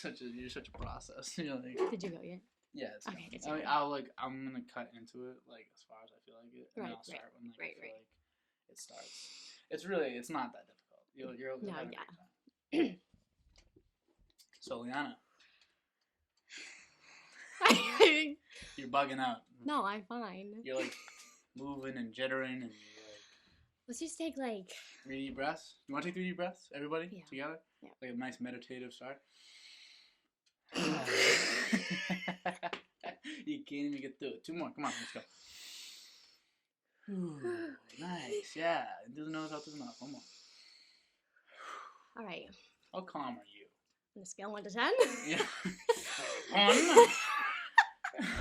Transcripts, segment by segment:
you're such a process. You're like, did you go yet? Yeah, it's okay. going. I'm gonna cut into it like as far as I feel like it, and then I'll start when like I feel like it starts. It's not that difficult. You're having a great time. So Leanna, you're bugging out. No, I'm fine. You're like moving and jittering, and you're like. Let's just take like 3 deep breaths. You want to take 3 deep breaths, everybody, together? Yeah. Like a nice meditative start. You can't even get through it. 2 more. Come on, let's go. Ooh, nice. Yeah. Do the nose out through the mouth. 1 more. All right. How calm are you? On a scale of 1 to 10? Yeah.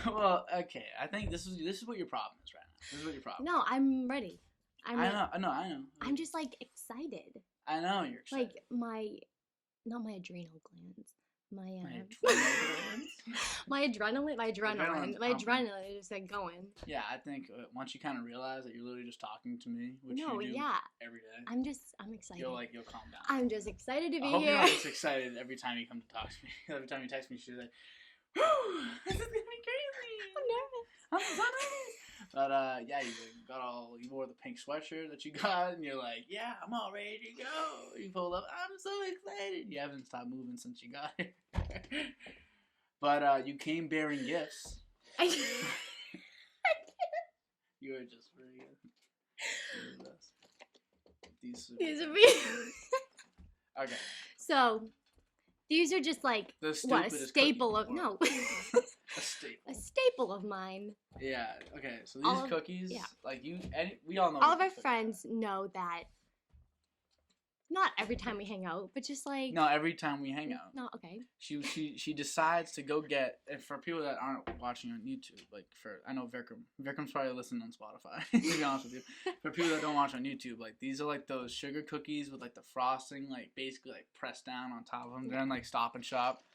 1. Well, okay. I think this is what your problem is right now. This is what your problem. No, I'm ready. I know. I'm just like excited. I know you're excited. Like not my adrenal glands. My adrenaline is just like going. Yeah, I think once you kind of realize that you're literally just talking to me, which you do every day. I'm excited. You'll calm down. I'm just excited to be here. I hope here. you're not just excited every time you come to talk to me. Every time you text me, she's like, "Whew, this is gonna be crazy. I'm nervous. I'm so nervous." But yeah, you wore the pink sweatshirt that you got, and you're like, "Yeah, I'm all ready to go." You pulled up. I'm so excited. You haven't stopped moving since you got here. But you came bearing gifts. You are just very good. You're the best. These are beautiful. Okay. So, these are just like a staple of no. A staple. A staple of mine. Yeah. Okay. So these cookies, like we all know. All of our friends know that. Not every time we hang out, but just like. No, every time we hang out. No, okay. She decides to go get, and for people that aren't watching on YouTube, I know Vikram's probably listening on Spotify. To be honest with you, for people that don't watch on YouTube, like these are like those sugar cookies with like the frosting, like basically like pressed down on top of them. They're in like Stop and Shop,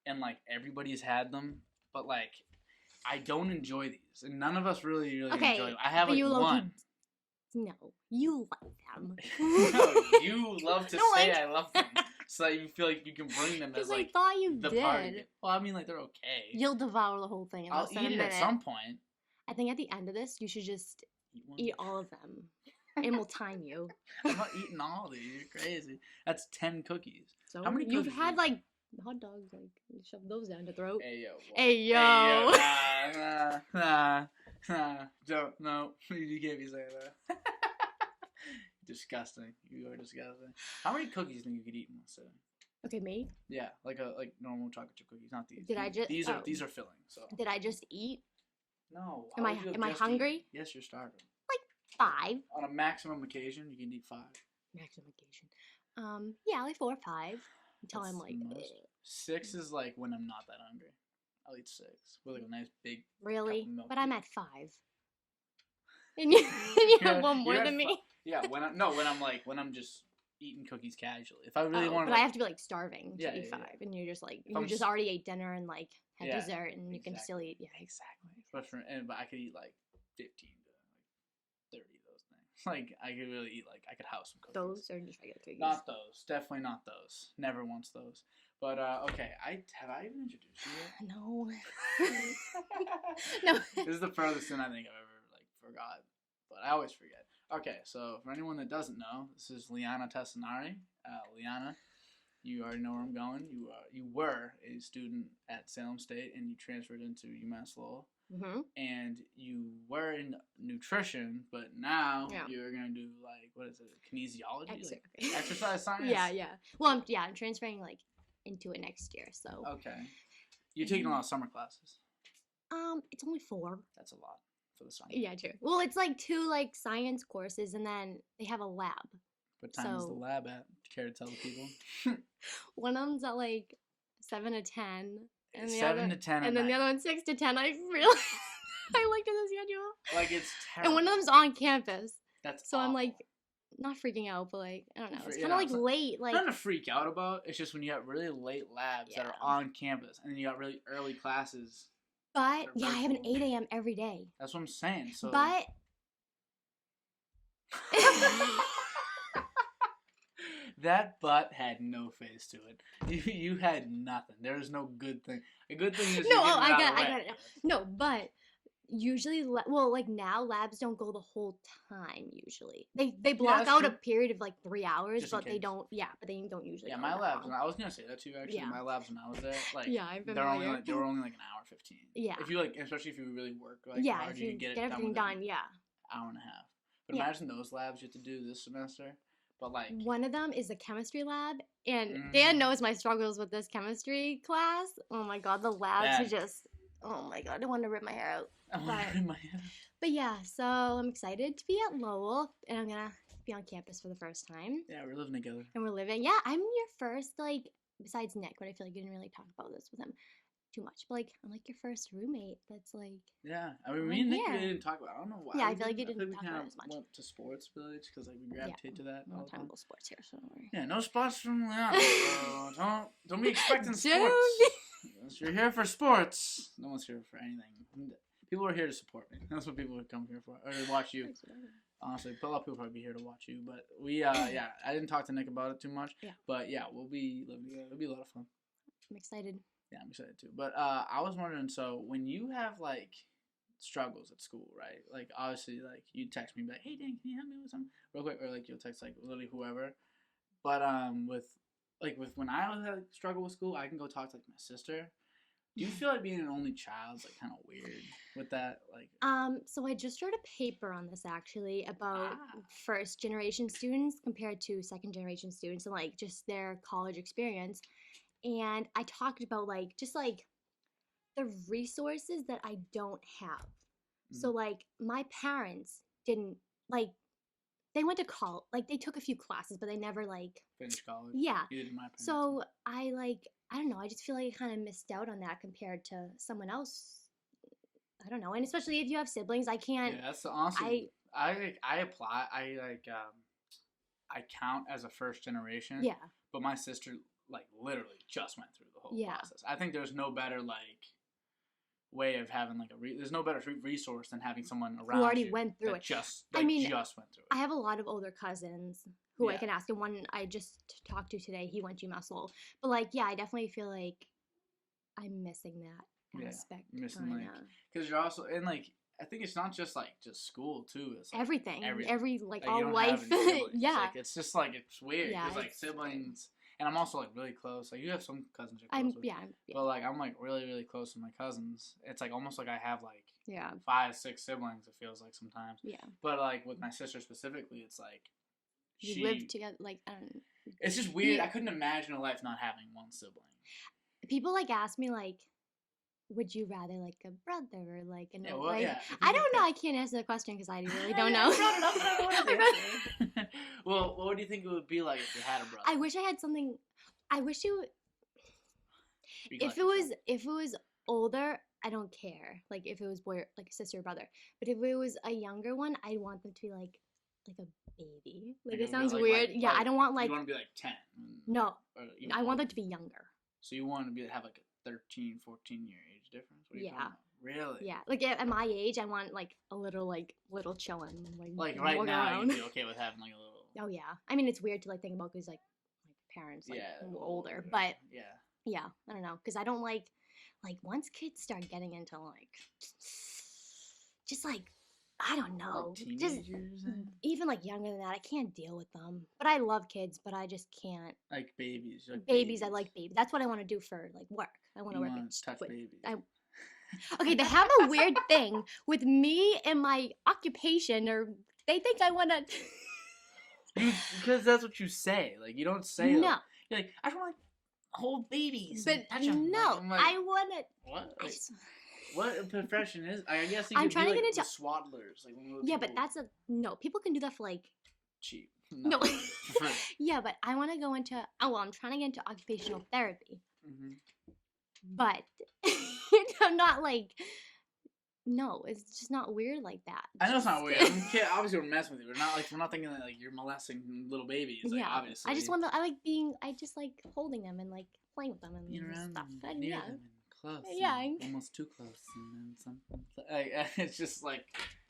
and like everybody's had them. But, like, I don't enjoy these. And none of us really enjoy them. I have, like, one. No, you like them. No, you love to say I love them. So that you feel like you can bring them as, like, I thought you the did. party. Well, I mean, like, they're okay. You'll devour the whole thing in I'll eat it at some point. I think at the end of this, you should just eat all of them. And we'll time you. I'm not eating all of these. You're crazy. That's 10 cookies. So how many cookies you've had, like, hot dogs, like, shove those down your throat. Hey, yo. Hey, yo. Nah. Don't, no. You can't be saying that. Disgusting. You are disgusting. How many cookies do you think you could eat in one sitting? Okay, me? Yeah, like normal chocolate chip cookies, not these. These are filling, so. Did I just eat? No. Am I hungry? Yes, you're starving. Like 5. On a maximum occasion, you can eat 5. Maximum occasion. Yeah, like 4 or 5. Until I'm like 6 is like when I'm not that hungry. I'll eat 6 with like a nice big really, cup of milk. But I'm at 5. And you have one more than me. Yeah, when I'm just eating cookies casually. If I really want to, but I have to be like starving to eat 5, and you're just like you just already ate dinner and like had dessert, and you can still eat. Yeah, exactly. But I could eat like 15 to like 30 of those things. Like I could really eat I could house some cookies. Those are just regular cookies. Not those. Definitely not those. Never once those. But okay, have I even introduced you yet? No. No. This is the furthest thing I think I've ever forgot, but I always forget. Okay, so for anyone that doesn't know, this is Leanna Tassinari. Leanna, you already know where I'm going. You were a student at Salem State, and you transferred into UMass Lowell. Mm-hmm. And you were in nutrition, but now you're gonna do what is it? Kinesiology, exercise science. Yeah. Well, I'm transferring into it next year. So okay, you're taking a lot of summer classes. It's only 4. That's a lot for the summer. Yeah, true. Well, it's 2 science courses, and then they have a lab. What time is the lab at? Care to tell the people? One of them's at 7 to 10. And 7 to 10. And then the other one's 6 to 10. I really I looked at the schedule. It's terrible. And one of them's on campus. That's so awful. I'm not freaking out, but I don't know. It's kind of late. Nothing to freak out about. It's just when you got really late labs that are on campus, and then you got really early classes. But I have an 8 a.m. every day. That's what I'm saying. So. But. That butt had no face to it. You had nothing. There was no good thing. A good thing is no. I got it. No, but usually, like now, labs don't go the whole time. Usually, they block out a period of like 3 hours, but they don't. Yeah, but they don't usually. Yeah, my labs. I was gonna say that too. Actually, my labs when I was there, like they were only like an hour 15. Yeah. If you especially if you really work hard, if you get everything done, hour and a half. But imagine those labs you have to do this semester. But like one of them is the chemistry lab, and Dan knows my struggles with this chemistry class. Oh my god, the labs are just. Oh my god, I want to rip my hair out. But yeah, so I'm excited to be at Lowell, and I'm gonna be on campus for the first time. Yeah, we're living together. And we're living. Yeah, I'm your first, like, besides Nick, but I feel like you didn't really talk about this with him too much. But like, I'm like your first roommate. That's like. Yeah, I mean, me and Nick really didn't talk about. I don't know why. Yeah, I feel like you didn't talk about it as much. Went to Sports Village because like we gravitate to that. No time to go sports here, so don't worry. Yeah, no sports from Leanna. So don't be expecting sports. You're here for sports. No one's here for anything. People are here to support me. That's what people would come here for, or to watch you. Honestly, a lot of people probably be here to watch you. But we, I didn't talk to Nick about it too much. Yeah. But yeah, we'll be living together. It'll be a lot of fun. I'm excited. Yeah, I'm excited too. But I was wondering, so when you have like struggles at school, right? Like obviously, like you text me and be like, "Hey Dan, can you help me with something real quick?" Or like you'll text like literally whoever. But with when I had a struggle with school, I can go talk to like my sister. Do you feel like being an only child's like kind of weird with that? Like, so I just wrote a paper on this actually about first generation students compared to second generation students and like just their college experience. And I talked about like just like the resources that I don't have. So like my parents didn't like they went to college, like they took a few classes, but they never like finished college. Yeah. You did my parents. So I don't know. I just feel like I kind of missed out on that compared to someone else. I don't know, and especially if you have siblings, I can't. Yeah, that's honestly. I apply. I count as a first generation. Yeah. But my sister like literally just went through the whole process. I think there's no better like way of having like there's no better resource than having someone around who already went through it. Just just went through it. I have a lot of older cousins who I can ask, and one I just talked to today, he went to UMass Lowell. But like, yeah, I definitely feel like I'm missing that aspect. Missing like because you're also and like I think it's not just like just school too. It's like everything, like all life. Yeah, like, it's just like it's weird because like siblings. And I'm also, like, really close. Like, you have some cousins you're close with. Yeah. But, like, I'm, like, really, really close with my cousins. It's, like, almost like I have, like, 5, 6 siblings, it feels like sometimes. Yeah. But, like, with my sister specifically, it's, like, you live together, like, I don't know. It's just weird. I couldn't imagine a life not having one sibling. People, like, ask me, like, would you rather, like, a brother or, like, an I don't know. I can't answer the question because I really don't know. Well, what do you think it would be like if you had a brother? I wish I had something. I wish it would. If it was older, I don't care. Like if it was boy, like a sister or brother. But if it was a younger one, I want them to be like a baby. Like it sounds weird. Yeah, I don't want like. You want to be like 10. No, I want them to be younger. So you want to have like a 13, 14-year age difference? What are you talking about? Really? Yeah. Like at my age, I want like a little chillin'. Like right now, you'd be okay with having like a little. Oh yeah. I mean, it's weird to like think about because like parents like older, but yeah. I don't know because I don't like once kids start getting into like just like I don't know, like just even like younger than that. I can't deal with them. But I love kids, but I just can't. Like babies. Babies. I like babies. That's what I want to do for like work. I want to work. Touch babies. Okay, they have a weird thing with me and my occupation, or they think I want to. Because that's what you say. Like you don't say. No. You're like I just want to hold babies. But touch them. No, like, I want to. What? Like, what profession is? I guess you I'm could trying be to like get into swaddlers. Like yeah, but that's no. People can do that for like cheap. No. Yeah, but I want to go into. Oh well, I'm trying to get into occupational therapy. Mm-hmm. But I'm not like. No, it's just not weird like that. I know it's not weird. Obviously, we're messing with you. We're not thinking that like you're molesting little babies. Like, obviously. I just like holding them and like playing with them and stuff. And, near them and close. Yeah. Almost too close, and then something.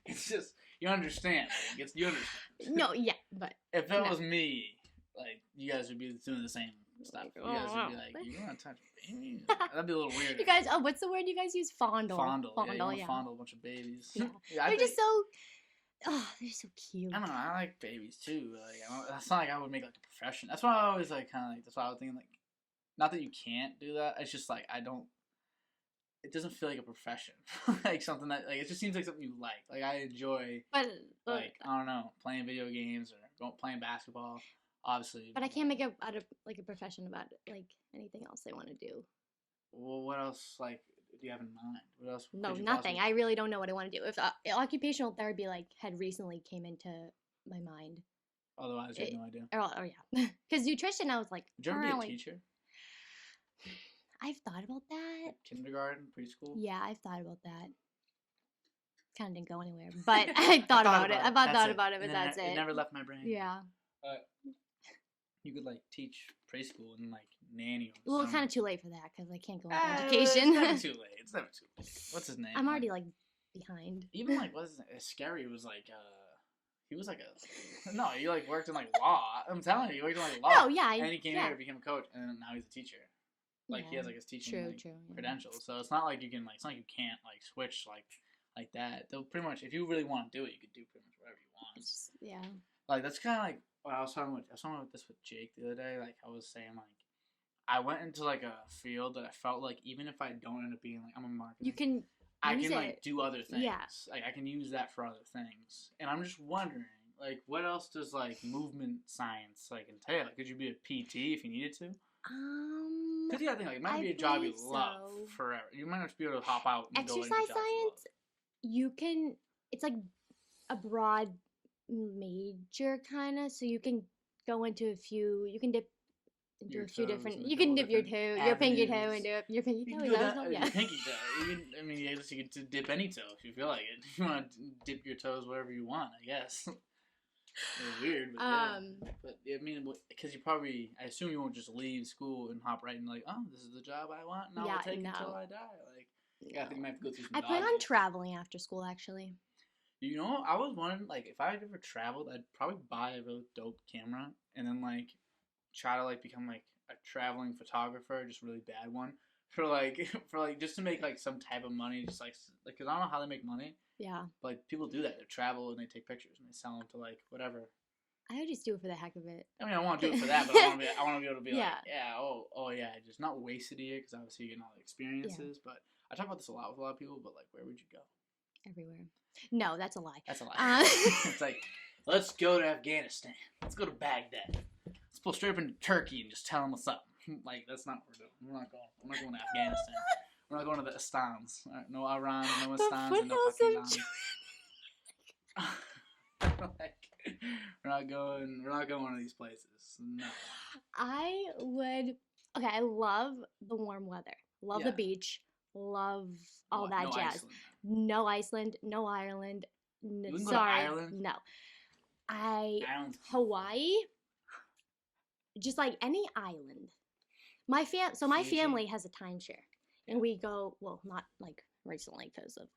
It's just you understand. You understand. No, yeah, but if that was me, like you guys would be doing the same stuff. You Oh, guys would be wow. like, you want to touch babies? That'd be a little weird. You guys, oh, what's the word you guys use? Fondle. Fondle. Yeah, you want to yeah. fondle a bunch of babies. Yeah. Yeah, They're just so, oh, they're so cute. I don't know. I like babies too. Like, that's not like I would make like a profession. That's why I always like kind of like. That's why I was thinking like, not that you can't do that. It's just like I don't. It doesn't feel like a profession. Like something that like it just seems like something you like. Like I enjoy. But like I don't know, playing video games or playing basketball. Obviously. But I can't make it out of like a profession about it, like anything else I want to do. Well, what else like do you have in mind? What else? No, nothing. I really don't know what I want to do. If occupational therapy like had recently came into my mind. Otherwise, you have no idea. Oh yeah, because nutrition, I was like. Did you ever be a teacher? I've thought about that. Kindergarten, preschool. Yeah, I've thought about that. Kind of didn't go anywhere, but I thought about it. I thought about it, but that's it. It never left my brain. Yeah. You could like teach preschool and like nanny. Well, it's kind of too late for that because I can't go into education. It's never too late. It's never too late. What's his name? I'm already like behind. Even like what's his name? Scary was like he was like a no. He like worked in like law. I'm telling you, he worked in like law. No, yeah. And he came here, became a coach, and now he's a teacher. Like he has like his teaching credentials. So it's not like you can like it's not like you can't like switch like that. They'll pretty much if you really want to do it, you could do pretty much whatever you want. It's just, Like that's kind of like what I was talking about this with Jake the other day. Like I was saying like I went into like a field that I felt like even if I don't end up being like I'm a marketer, I can like do other things. Yeah. Like I can use that for other things. And I'm just wondering like what else does like movement science like entail? Like, could you be a PT if you needed to? Because I think like it might be a job you love forever. You might not be able to hop out and exercise go into science. You can. It's like a broad major kind of, so you can go into a few. You can dip into a few different. You can dip your toe, your pinky toe, into your pinky toe. Your pinky toe. I mean, I guess you can dip any toe if you feel like it. If you want to dip your toes wherever you want, I guess. It's weird, but but I mean, because I assume you won't just leave school and hop right in like, oh, this is the job I want, and I'll take it until I die. Like, I think you might have to go through some. I plan on traveling after school, actually. You know, I was wondering, like, if I had ever traveled, I'd probably buy a really dope camera and then like try to like become like a traveling photographer, just really bad one for like just to make like some type of money, just like because I don't know how they make money. Yeah. But like, people do that. They travel and they take pictures and they sell them to like whatever. I would just do it for the heck of it. I mean, I want to do it for that, but I want to be able to be like, just not wasted a year because obviously you're getting all the experiences. Yeah. But I talk about this a lot with a lot of people. But like, where would you go? Everywhere. No, that's a lie. That's a lie. It's like, let's go to Afghanistan. Let's go to Baghdad. Let's pull straight up into Turkey and just tell them what's up. Like, that's not what we're doing. We're not going to Afghanistan. We're not going to the Astans. Right? No Iran, no Astans, and no Pakistan. Like, we're not going to one of these places. No. I love the warm weather. Love the beach. Love all that jazz. Iceland. No Iceland, no Ireland. You wouldn't go to Ireland? No. Hawaii. Just like any island. My family has a timeshare, and we go. Well, not like recently because of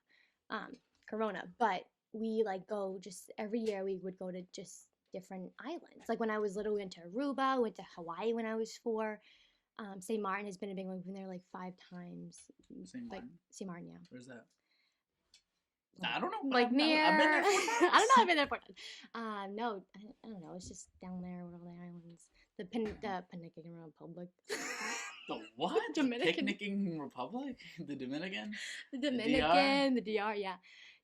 Corona, but we like go just every year. We would go to just different islands. Like when I was little, we went to Aruba. Went to Hawaii when I was 4. St. Martin has been a big one. We've been there like 5 times. St. Martin? St. Martin, yeah. Where's that? I don't know. Like near. I've been there 4 times. I don't know. I've been there 4 times. No, I don't know. It's just down there with all the islands. The Pinican Republic. The what? Dominican. Picnicking Republic? The Dominican? The Dominican, the DR, yeah.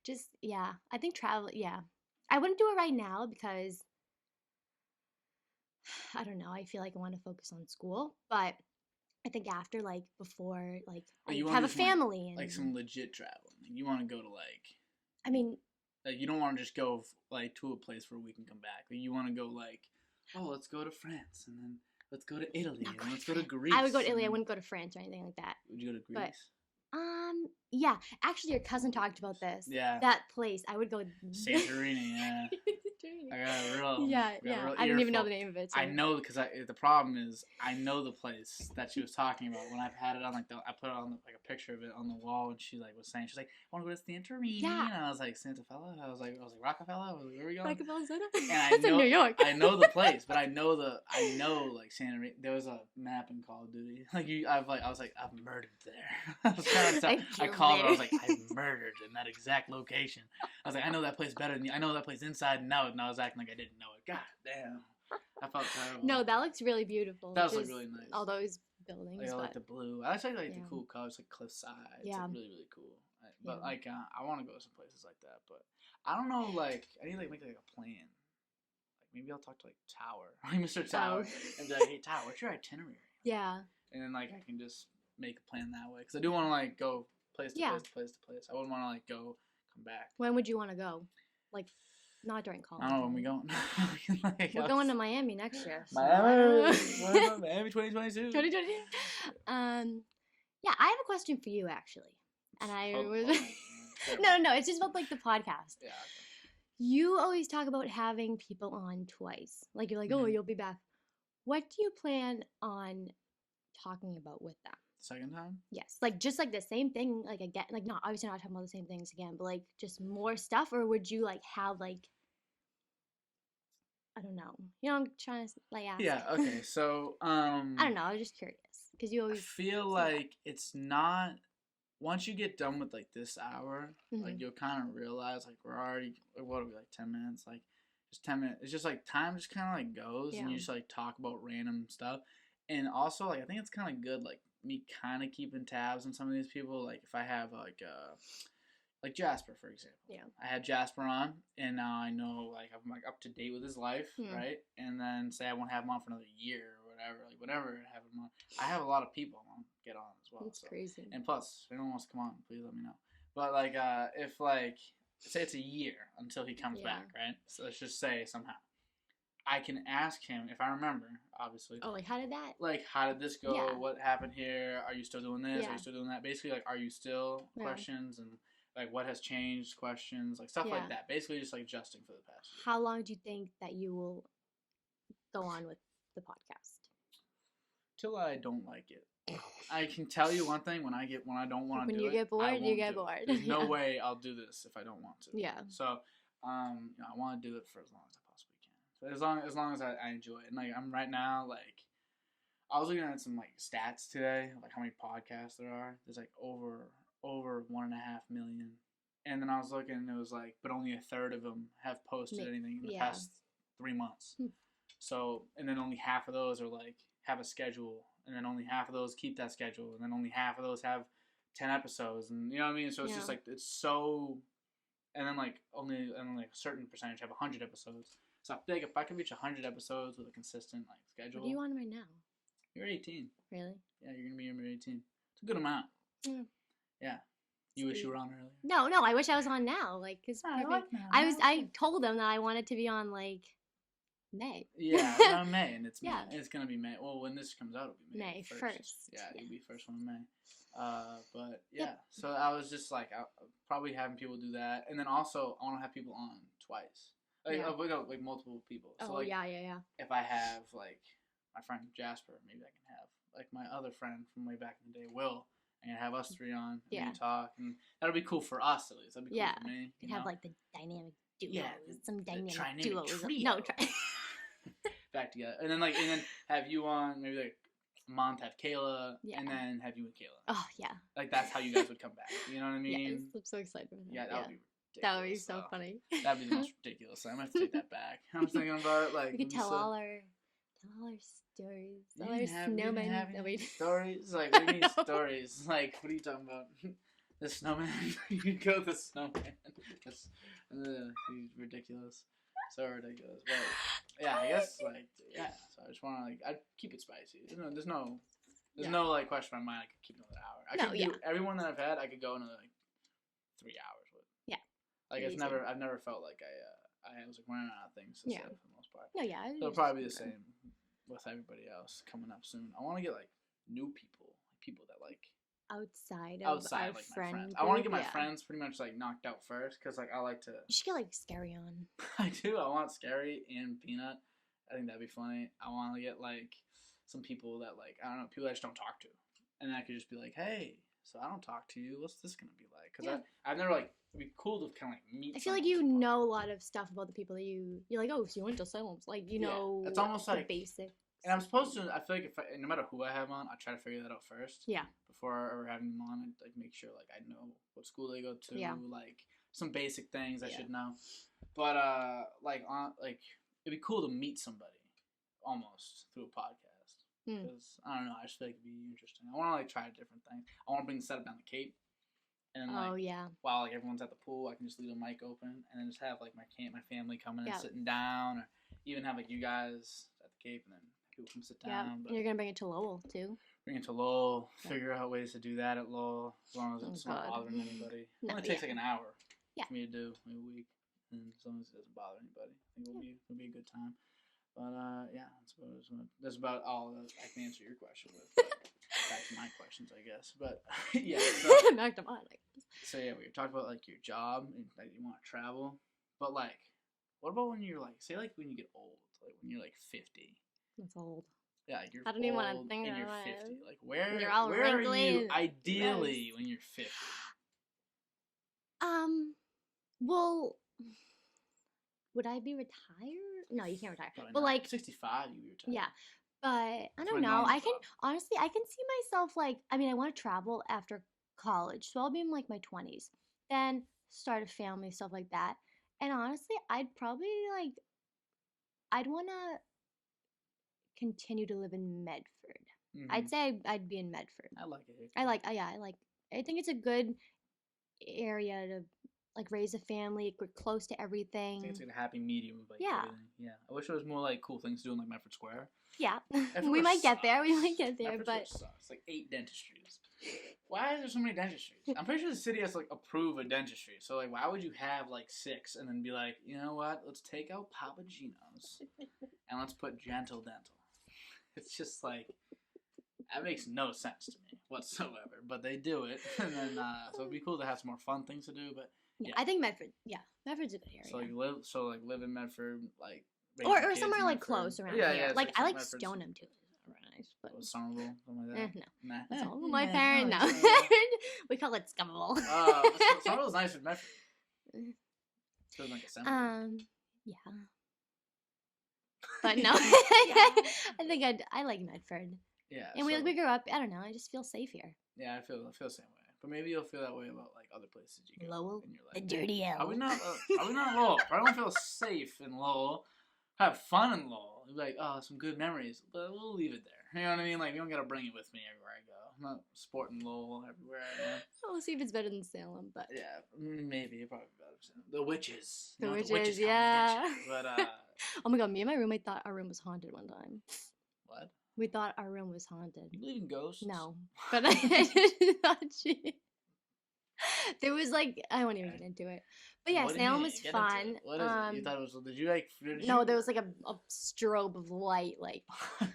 Just, yeah. I think travel, yeah. I wouldn't do it right now because, I don't know, I feel like I want to focus on school. But I think after, like, before, like, I have a family. And like some legit traveling. You want to go to, like... I mean... Like, you don't want to just go, like, to a place for a week and come back. Like, you want to go, like, oh, let's go to France, and then... Let's go to Italy, and let's go to Greece. I would go to Italy. I wouldn't go to France or anything like that. Would you go to Greece? But, yeah. Actually, your cousin talked about this. Yeah. That place. I would go... Santorini, yeah. opportunity. I got a real. Yeah. I didn't even know the name of it. So. I know because the problem is I know the place that she was talking about when I've had it on I put it on like a picture of it on the wall and she like was saying she's like I want to go to Santorini and I was like Santa Fella I was like Rockefeller I was like where are we going Rockefeller Center. And I It's know in New York. I know the place but I know like Santorini there was a map in Call of Duty like I was like I've murdered there I called her I was like I've murdered in that exact location I was like I know that place better than you I know that place inside and out and I was acting like I didn't know it. God damn. I felt terrible. No, that looks really beautiful. That was like really nice. All those buildings. Like, I like the blue. I actually like the cool colors, like cliffside. It's like really, really cool. But like, I want to go to some places like that. But I don't know. Like, I need to like make like a plan. Like maybe I'll talk to like Tower, like Mr. Tower, and be like, hey Tower, what's your itinerary? Yeah. And then like I can just make a plan that way because I do want to like go place to place to place to place. I wouldn't want to like go come back. When would you want to go? Like. Not during college. I don't know when we going. Like, we're going to Miami next year. So. Miami 2022. 2022. Yeah, I have a question for you actually, and I was no, it's just about like the podcast. Yeah. You always talk about having people on twice. Like you're like, oh, you'll be back. What do you plan on talking about with them? Second time? Yes, like just like the same thing, like again, like not obviously not talking about the same things again, but like just more stuff, or would you like have like I don't know, you know, I'm trying to like ask. Yeah. Okay. So I don't know. I was just curious because you always feel like it's not. Once you get done with like this hour, like you'll kind of realize like we're already what are we like 10 minutes like just 10 minutes. It's just like time just kind of like goes and you just like talk about random stuff, and also like I think it's kind of good like. Me kind of keeping tabs on some of these people. Like if I have like Jasper, for example. Yeah. I had Jasper on, and now I know like I'm like up to date with his life, right? And then say I won't have him on for another year or whatever, like whatever. Have him on. I have a lot of people I want to get on as well. That's crazy. And plus, if anyone wants to come on, please let me know. But like if like say it's a year until he comes back, right? So let's just say somehow. I can ask him if I remember, obviously. Oh, like how did that? Like, how did this go? Yeah. What happened here? Are you still doing this? Are you still doing that? Basically, like, are you still questions and like what has changed? Questions, like stuff like that. Basically, just like adjusting for the past year. How long do you think that you will go on with the podcast? Till I don't like it. I can tell you one thing: when I don't want to do it, when you get bored, you get bored. There's no way I'll do this if I don't want to. Yeah. So, I want to do it for as long as I possibly can. So as long as I enjoy it, and like I'm right now, like I was looking at some like stats today, like how many podcasts there are. There's like over 1.5 million, and then I was looking, and it was like, but only a third of them have posted anything in the past 3 months. So, and then only half of those are like have a schedule, and then only half of those keep that schedule, and then only half of those have 10 episodes, and you know what I mean. So it's just like it's so, and then like a certain percentage have 100 episodes. So I feel like if I can reach 100 episodes with a consistent like schedule. What do you want right now? You're 18. Really? Yeah, you're gonna be 18. It's a good amount. Yeah. You wish you were on earlier. No, I wish I was on now. Like, cause I told them that I wanted to be on like May. Yeah, around May, and it's May. It's gonna be May. Well, when this comes out, it'll be May 1st. Yeah, it'll be first one in May. But yeah, so I was just like, I'll probably having people do that, and then also I want to have people on twice. Like multiple people. So, like, yeah. If I have like my friend Jasper, maybe I can have like my other friend from way back in the day, Will, and have us three on and we talk, and that'll be cool for us at least. That'd be cool for me. You have like the dynamic duos. Yeah, some dynamic duos. Trio. Back together, and then have you on maybe like a month, have Kayla, and then have you and Kayla. Oh yeah. Like that's how you guys would come back. You know what I mean? Yes, I'm so excited for that. Yeah, that would be ridiculous. That would be so funny. That'd be the most ridiculous. I'm gonna have to take that back. I was thinking about it, like we could tell all our stories. All our snowmen. Stories? Like, what do you mean stories? Like, what are you talking about? The snowman? You go with the snowman. That's ridiculous. So ridiculous. But, yeah, I guess, like, so I just want to, like, I'd keep it spicy. There's no like, question in my mind I could keep another hour. I could do everyone that I've had, I could go another, like, 3 hours with. Yeah. Like, I've never felt like I was, like, running out of things to say for the most part. No, yeah. It'll probably be the same with everybody else coming up soon. I want to get like new people that like. outside of outside our like my friend friends. group. I want to get my yeah. friends pretty much like knocked out first because like I like to. You should get like Scary on. I do. I want Scary and Peanut. I think that'd be funny. I want to get like some people that like I don't know people that I just don't talk to, and then I could just be like, hey, so I don't talk to you. What's this gonna be like? Because I've never like it'd be cool to kind of like meet. I feel like you know a lot of stuff about the people that you're like, oh, so you went to Salem's, like you know. It's almost the like basics. And I'm supposed to. I feel like no matter who I have on, I try to figure that out first. Yeah. Before ever having them on, I like make sure like I know what school they go to, like some basic things I should know. But like it'd be cool to meet somebody, almost through a podcast. Because I don't know, I just feel like it'd be interesting. I want to like try different things. I want to bring the setup down the Cape. And like, while like everyone's at the pool, I can just leave the mic open and then just have like my family coming and sitting down, or even have like you guys at the Cape and then people can sit down. Yeah, and you're gonna bring it to Lowell too. Bring it to Lowell. Figure out ways to do that at Lowell, as long as it's not bothering anybody. It only takes like an hour for me to do in a week, and as long as it doesn't bother anybody, I think it'll be a good time. But that's about all that I can answer your question with. Back to my questions, I guess. But yeah, so, back to mine. So yeah, we were talking about like your job and like you want to travel, but like, what about when you're like, say like when you get old, like when you're like 50? That's old. Yeah, like you're I don't even want to think and you're about 50. it. Like where are you ideally when you're 50? Well, would I be retired? No, you can't retire. Probably but not. like 65, you be retired. Yeah, but I don't know. I can honestly, I can see myself like. I mean, I want to travel after college, so I'll be in like my 20s. Then start a family, stuff like that. And honestly, I'd probably like. I'd want to continue to live in Medford. Mm-hmm. I'd say I'd be in Medford. I like it. I think it's a good area to like raise a family. We're close to everything. I think it's like a happy medium of like everything. Yeah. I wish there was more like cool things to do in like Medford Square. Yeah. We might get there. Medford but Square sucks. Like 8 dentistries. Why is there so many dentistries? I'm pretty sure the city has to like approve a dentistry. So like why would you have like 6 and then be like, you know what? Let's take out Papa Gino's and let's put Gentle Dental. It's just like that makes no sense to me whatsoever. But they do it, and then so it'd be cool to have some more fun things to do. But yeah, I think Medford. Yeah, Medford's a good area. So live in Medford, like or somewhere like close around here. Yeah, like I like Medford's Stoneham too. Nice, but Somerville, something like that. No, nah. That's all my parents. No, we call it Scummable. Somerville's nice with Medford. Feels like assembly. Yeah. But no, I think I like Medford. Yeah. And we grew up. I don't know. I just feel safe here. Yeah, I feel the same way. But maybe you'll feel that way about like other places you go Lowell, in your life. the dirty L. Are we not Lowell? I don't feel safe in Lowell. Have fun in Lowell. Be like, oh, some good memories, but we'll leave it there. You know what I mean? Like, you don't gotta bring it with me everywhere I go. I'm not sporting Lowell everywhere I go. We'll see if it's better than Salem, but yeah, maybe probably better than Salem. The witches. The witches, yeah. But oh my god, me and my roommate thought our room was haunted one time. What? We thought our room was haunted. You believe in ghosts? No, but I thought there was like I won't even get into it. But yeah, Salem was fun. What is it? You thought it was? Did you like? No, there was like a strobe of light. Like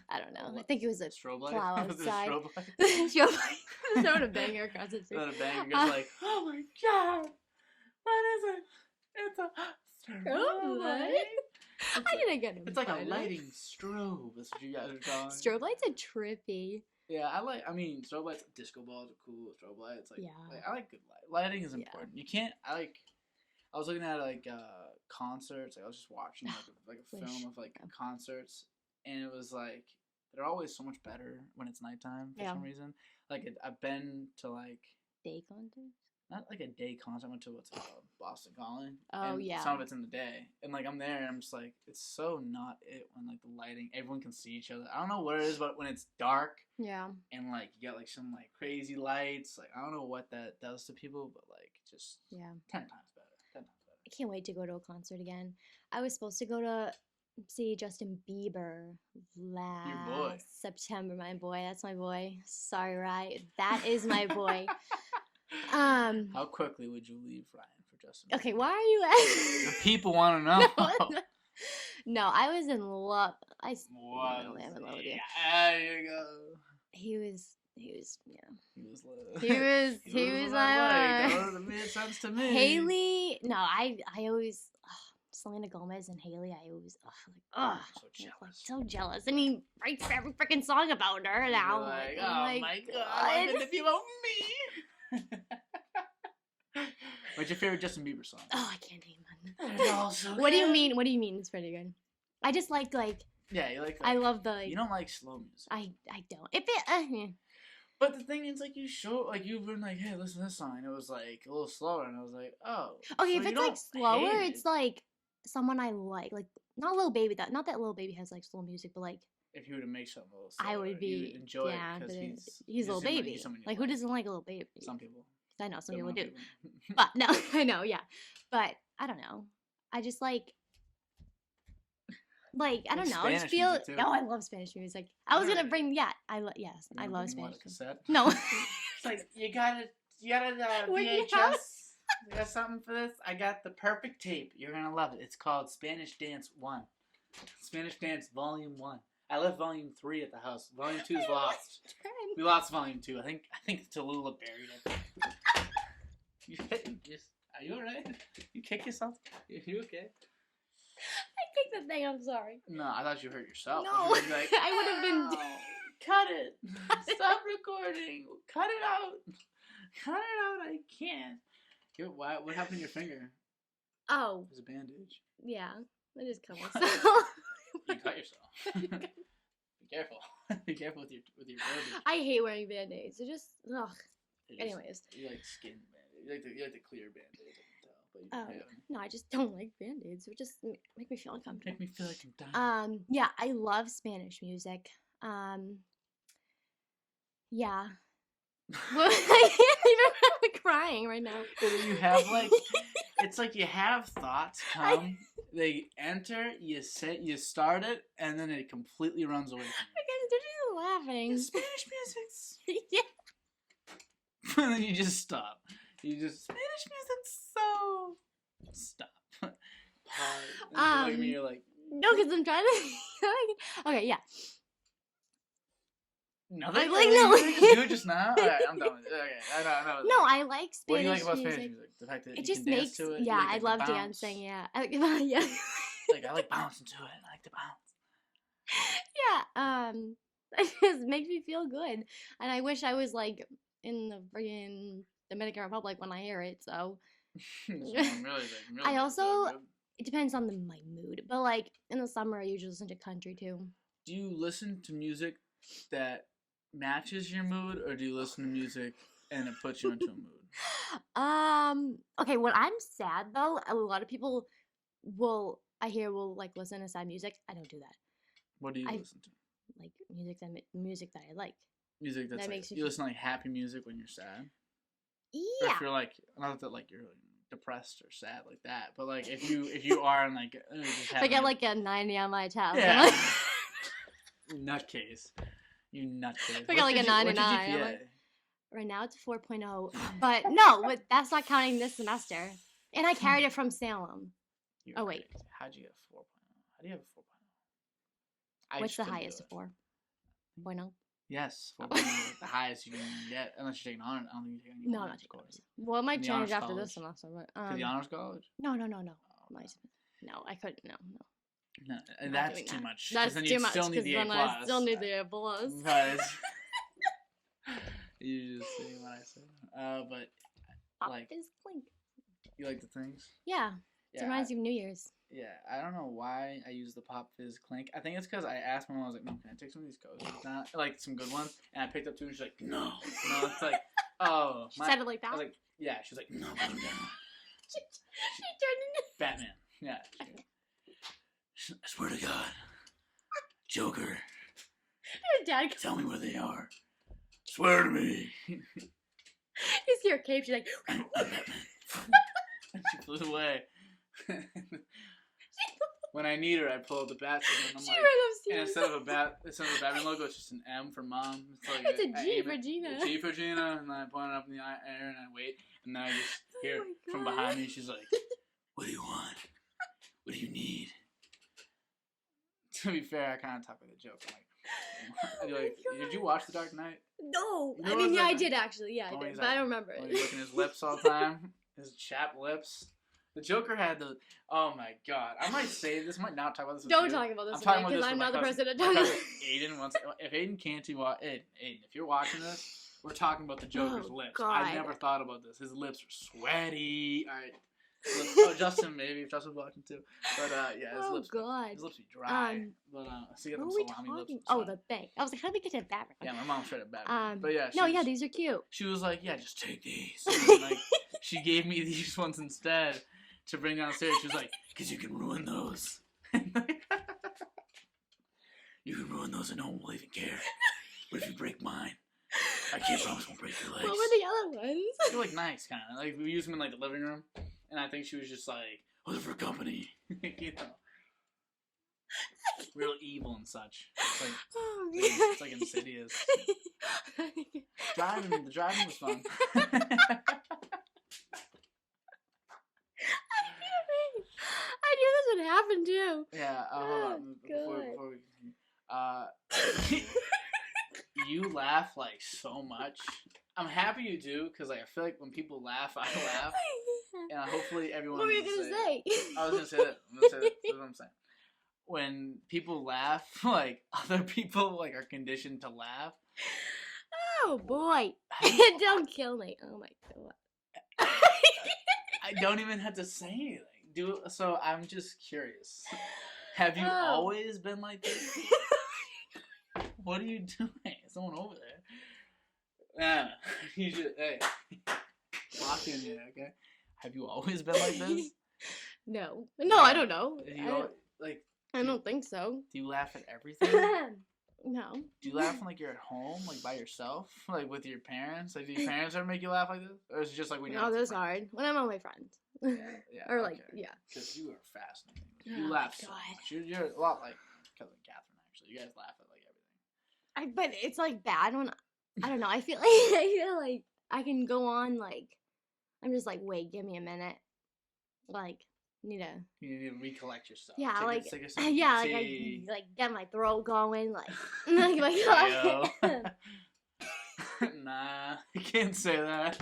I don't know. I think it was a strobe light. Plow outside. Strobe light. Strobe light. Throwing a banger across the street. Throwing a banger, just like, oh my god, what is it? It's a strobe light. I didn't get it. It's like a lighting strobe. That's what you guys are calling. Strobe lights are trippy. Yeah, I mean, strobe lights, disco balls are cool. Strobe lights, like, yeah. I like good light. Lighting is important. You can't. I was looking at like concerts. Like, I was just watching like a film of like concerts, and it was like they're always so much better when it's nighttime for some reason. Like I've been to like day concerts. Not like a day concert. I went to what's it called, Boston Calling. Oh, and yeah. Some of it's in the day, and like I'm there, and I'm just like, it's so not it when like the lighting, everyone can see each other. I don't know what it is, but when it's dark, and like you got like some like crazy lights, like I don't know what that does to people, but like just 10 times better. I can't wait to go to a concert again. I was supposed to go to see Justin Bieber last September. My boy, that's my boy. Sorry, right? That is my boy. How quickly would you leave Ryan for Justin Bieber? Okay, why are you asking? The people want to know. No, I was in love. I'm in love with you. There you go. He was He was, yeah. He was That made sense to me. Haley, no, I always, Selena Gomez and Haley, I always, I'm so jealous. So jealous. And he writes every freaking song about her now. You're like, oh my god, why couldn't it be about me? What's your favorite Justin Bieber song? Oh, I can't name one. Also What do you mean? What do you mean it's pretty good? I just like. Yeah, you like. I love the. You don't like slow music. I don't. If it. But the thing is, like, you've been like, hey, listen to this song, and it was like a little slower, and I was like, oh. Okay, so if it's like slower, it's like someone I like not Lil Baby. Not that Lil Baby has like slow music, but like. If you were to make something a little slower, I would be enjoy it because he's Lil Baby. Like who doesn't like Lil Baby? Some people. I know some people do, but no, I know, yeah, but I don't know. I just like I don't know. I just feel. Oh, I love Spanish music. I was gonna bring I love Spanish music. No, it's like you got VHS. You got something for this? I got the perfect tape. You're gonna love it. It's called Spanish Dance 1. Spanish Dance Volume 1. I left Volume 3 at the house. Volume 2 is lost. We lost Volume 2. I think Tallulah buried it. Are you alright? You kick yourself? You okay? I kicked the thing. I'm sorry. No, I thought you hurt yourself. No, I would have been. Cut it. Stop recording. Cut it out. Cut it out. I can't. What happened to your finger? Oh. It was a bandage. Yeah. I just cut myself. You cut yourself. Be careful. Be careful with your bandage. I hate wearing band-aids. They're just anyways. You like skin bandage. You like the clear bandage. I can tell. But no, I just don't like band-aids. It just make me feel uncomfortable. Make me feel like I'm dying. Yeah, I love Spanish music. Yeah. Well, I can't even. I'm crying right now. You have it's like you have thoughts come, they enter, you start it, and then it completely runs away from you. Because they're just laughing. The Spanish music's. Yeah. And then you just stop. Spanish music's so. Stop. Pause. And you're like. No, because I'm trying to. Okay, yeah. Nothing? No. You do it just now? Alright, I'm done with it. Okay, I know. No, I like Spanish music. What do you like about Spanish music? The fact that it you just can makes, dance to it? Yeah, I love dancing, yeah. Yeah. I like bouncing to it. I like to bounce. Yeah, it just makes me feel good. And I wish I was, in the friggin' Dominican Republic when I hear it, so. I also, it depends on my mood, but, in the summer, I usually listen to country, too. Do you listen to music that matches your mood, or do you listen to music and it puts you into a mood? Okay, when I'm sad though, a lot of people will listen to sad music. I don't do that. What do you listen to? Like music that I like. Music that makes you listen to happy music when you're sad? Yeah. Or if you're not that you're depressed or sad like that, but if you are and just if I get a 90 on my test. Yeah. Nutcase. You nutcase. I got a 99. Right now it's 4.0. But no, that's not counting this semester. And I carried it from Salem. You're wait. Crazy. How'd you get 4.0? How do you have a 4.0? What's the highest? 4.0? Yes. 4.0 is the highest you can get. Unless you're taking honors. I don't think you're taking honors. No, not taking honors. Well, it might change after this semester. But, to the honors college? No. Oh, No, I couldn't. No. No, and that's too much. That's too much. Still need the A+. I still need the A+. But you just say what I say. But Pop is clink. You like the things? Yeah. It reminds you of New Year's. Yeah, I don't know why I use the Pop Fizz Clink. I think it's because I asked my mom, I was like, Mom, can I take some of these codes? Not some good ones. And I picked up two, and she's like, no. It's like, oh. She said it like that? I was like, yeah. She was like, no, put them down. She turned into Batman. Yeah. I swear to God. Joker. Your dad tell me where they are. Swear to me. You see her cape, she's like, I'm Batman. She flew away. When I need her, I pull out the bat signal, and I'm and instead of a Batman logo, it's just an M for Mom. It's a G for Gina. A G for Gina, and then I point it up in the air, and I wait, and then I just hear from behind me, she's like, what do you want? What do you need? To be fair, I kind of talk like a joke. I'm like, I'd be like, did you watch The Dark Knight? No. You I know mean, what's yeah, I like- did actually. Yeah, I Oh, did. he's But like- I don't remember When it. he's licking his lips all the time. His chapped lips. The Joker had the... Oh, my God. I might say this. I might not talk about this with Don't you. talk about this I'm with talking me about because this I'm with not the my person to cousin. talk My about. cousin Aiden wants... If Aiden can't see... Aiden, if you're watching this, we're talking about the Joker's lips. God. I never thought about this. His lips are sweaty. All right. Oh, Justin, maybe if Justin's watching too. But yeah, his lips. God. His lips be dry. But so you got What them were we salami lips. talking? and Oh, stuff. the thing. I was like, how did we get to that? Yeah, my mom straight up bad. But yeah, No, yeah, these are cute. she was like, yeah, just take these. And then, like, she gave me these ones instead to bring downstairs. She was like, because you can ruin those. You can ruin those and no one will even care. But if you break mine, I can't promise I won't break your legs. What were the other ones? They're like nice, kind of. Like we use them in like the living room, and I think she was just like, "Oh, they're for company," you know, real evil and such. It's like, Oh, it's like Insidious. The driving was fun. I knew this would happen too. Yeah. Hold Oh, on. Before we continue. You laugh like so much. I'm happy you do because like I feel like when people laugh, I laugh, and hopefully everyone. What were you gonna say? I was gonna say that. That's what I'm saying. When people laugh, like other people like are conditioned to laugh. Oh boy! Don't kill me! Oh my god! I don't even have to say anything. So I'm just curious. Have you Oh. always been like this? What are you doing? Someone over there. Nah, you should. Hey, walk in here, okay? Have you always been like this? No, I don't know. I I don't think so. Do you laugh at everything? No. Do you laugh when like you're at home, like by yourself, like with your parents? Like, do your parents ever make you laugh like this, or is it just like when you're? No, with this your friends? hard. When I'm on my friends. Yeah. Or like, okay. yeah. Because you are fascinating. Oh You my laugh so God. much. You're a lot like cousin Catherine. Actually, you guys laugh at like everything. But it's like bad when I don't know. I feel like I can go on like I'm just like wait, give me a minute. Like need to. You need to recollect yourself. Yeah, take like a sip of yeah, like tea. I like get my throat going, like like my God. Nah, you can't say that.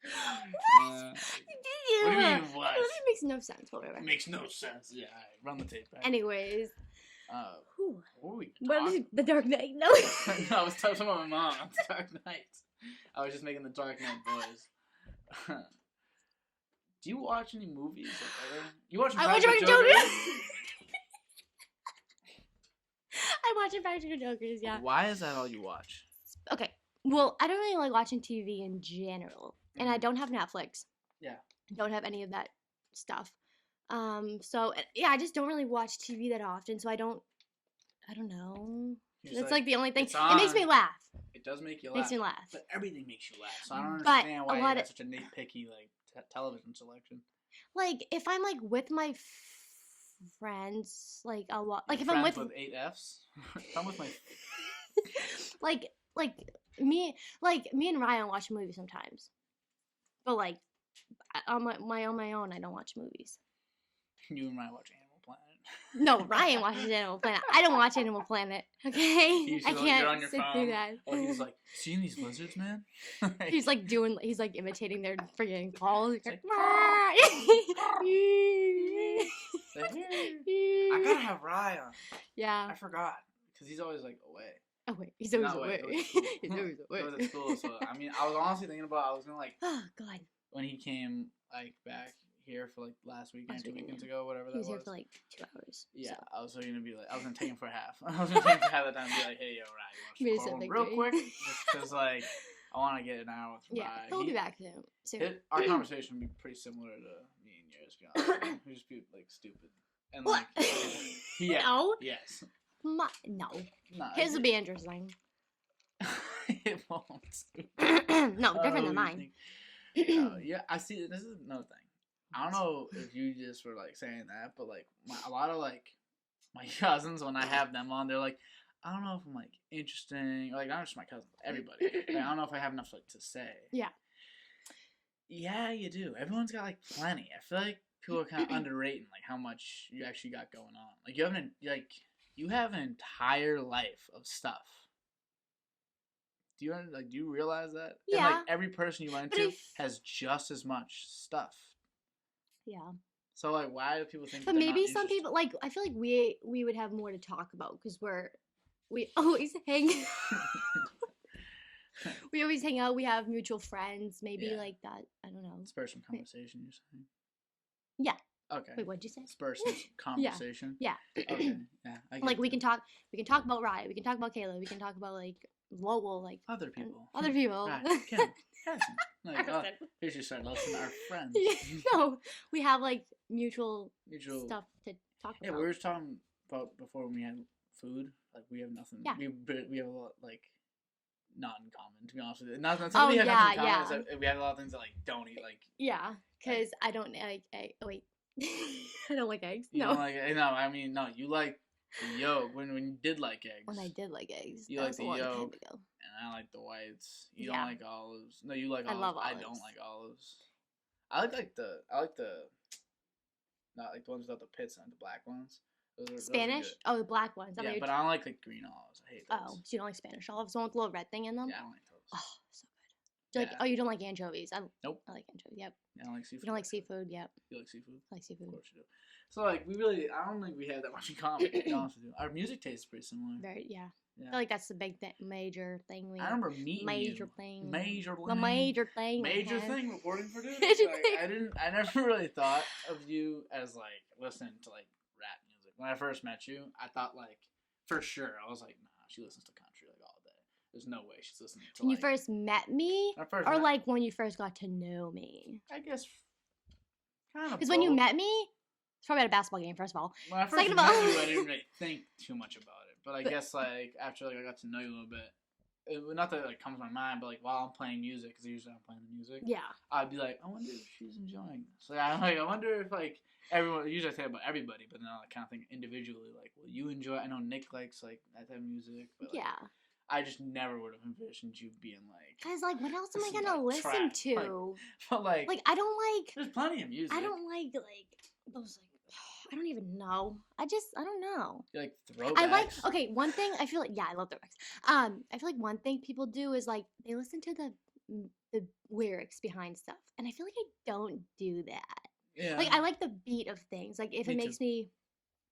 What do you mean, what? It makes no sense. Whatever. It makes no sense. Yeah, all right, run the tape back. Anyways, What were we what talking? is the Dark Knight? No. No, I was talking about my mom. The Dark Knight. I was just making the Dark Knight boys. Do you watch any movies? Like, ever? You watch? I watch Practical Jokers. Jokers? I watch Practical Jokers. Yeah. Why is that all you watch? Okay. Well, I don't really like watching TV in general, and I don't have Netflix. Yeah. I don't have any of that stuff. So yeah, I just don't really watch TV that often. So I don't know. You're That's just like the only thing. "It's It makes me on." laugh. It does make you laugh. Makes me laugh. But everything makes you laugh. So I don't But understand a why you lot have of- such a nitpicky like television selection. Like if I'm like with my friends, like I'll watch. Like if Friends I'm with with 8 Fs. If I'm with my like me and Ryan watch movies sometimes, but like on my own, I don't watch movies. you and I watch Animal Planet. No, Ryan watches Animal Planet. I don't watch Animal Planet. Okay, You I should- can't you're on your sit phone. through that. Oh, he's like, seeing these lizards, man. He's like imitating their freaking calls. He's like, I gotta have Ryan. yeah. I forgot because he's always like away. Oh wait, he's always Not away. away, at school. He's always He away. was at school, so I mean, I was honestly thinking about I was gonna like Oh God, when he came like back here for like last weekend, Last 2 weekend, weekends ago, whatever he that was was. here for like 2 hours. Yeah, so. I was gonna be like, I was gonna take him for half. I was gonna take him for half the time and be like, hey, yo, Ryan, Maybe you want to something real great. quick? Just because, like, I want to get an hour with Yeah, Ryan. he'll be back soon. Our conversation would be pretty similar to me and yours, to be honest with you. We'd just be, like, stupid. And, What? like, yeah. No. Yes. No. No. His would be interesting. It won't. No, different than Oh, mine. yeah, I see. This is another thing. I don't know if you just were like saying that, but like a lot of like my cousins, when I have them on, they're like, I don't know if I'm like interesting. Like not just my cousins, everybody. Like, I don't know if I have enough like to say. Yeah. Yeah, you do. Everyone's got like plenty. I feel like people are kind of underrating like how much you actually got going on. Like you haven't like you have an entire life of stuff. Do you realize that? Yeah. And like every person you run into has just as much stuff. Yeah. So like, why do people think? But maybe some people like. I feel like we would have more to talk about because we always hang. We always hang out. We have mutual friends. Maybe like that. I don't know. Spur some conversation. You're saying? Yeah. Okay. Wait, what'd you say? Spur some conversation. Yeah. Okay. Yeah. Like we can talk. We can talk about Rye. We can talk about Kayla. We can talk about like Lowell. Like other people. Other people. Right. Kim. Harrison. Like, here's your start listening to our friends. No, we have like mutual stuff to talk about. Yeah, we were talking about before when we had food. Like we have nothing. Yeah. We have a lot like not in common, to be honest with you. Not we have nothing in common. We have a lot of things that like don't eat like. Yeah, because I don't like egg. Oh wait, I don't like eggs. You don't like no. I mean no. You like the yolk when you did like eggs. When I did like eggs, you like the yolk, and I like the whites. You don't like olives. No, you like olives. I love olives. I don't like olives. I like the not like the ones without the pits and the black ones. Spanish? Oh, the black ones. Yeah, but I don't like green olives. I hate those. Oh, so you don't like Spanish olives? The one with the little red thing in them? Yeah, I don't like those. Oh, so good. Oh, you don't like anchovies? Nope. I like anchovies. Yep. Yeah, I don't like seafood. You don't like seafood? Yep. You like seafood? I like seafood. Of course you do. So like I don't think we have that much in common. To be honest with you, our music taste is pretty similar. Yeah. I feel like that's the big major thing. I remember meeting major you. Thing. Major thing. The major thing. Major thing. Reporting for dude. Like, I never really thought of you as like listening to like rap music. When I first met you, I thought like for sure I was like, nah, she listens to country like all day. There's no way she's listening to. When you first met me, like when you first got to know me. I guess. Kind of. Because when you met me, it's probably at a basketball game. First of all. When I first met you, I didn't really think too much about it. But I guess like after like I got to know you a little bit, not that it like comes to my mind, but like while I'm playing music, because usually I'm playing the music. Yeah. I'd be like, I wonder if she's enjoying this. Like I wonder if like everyone. Usually I say about everybody, but then I kind of think individually. Like, will you enjoy? I know Nick likes like that type of music, but like, yeah. I just never would have envisioned you being like. Cause like, what else am I gonna listen to? But like I don't like. There's plenty of music. I don't like those like. I don't even know. I don't know. You like throwbacks? Okay, one thing I feel like, I love throwbacks. I feel like one thing people do is like, they listen to the lyrics behind stuff. And I feel like I don't do that. Yeah. Like, I like the beat of things. Like, if it makes me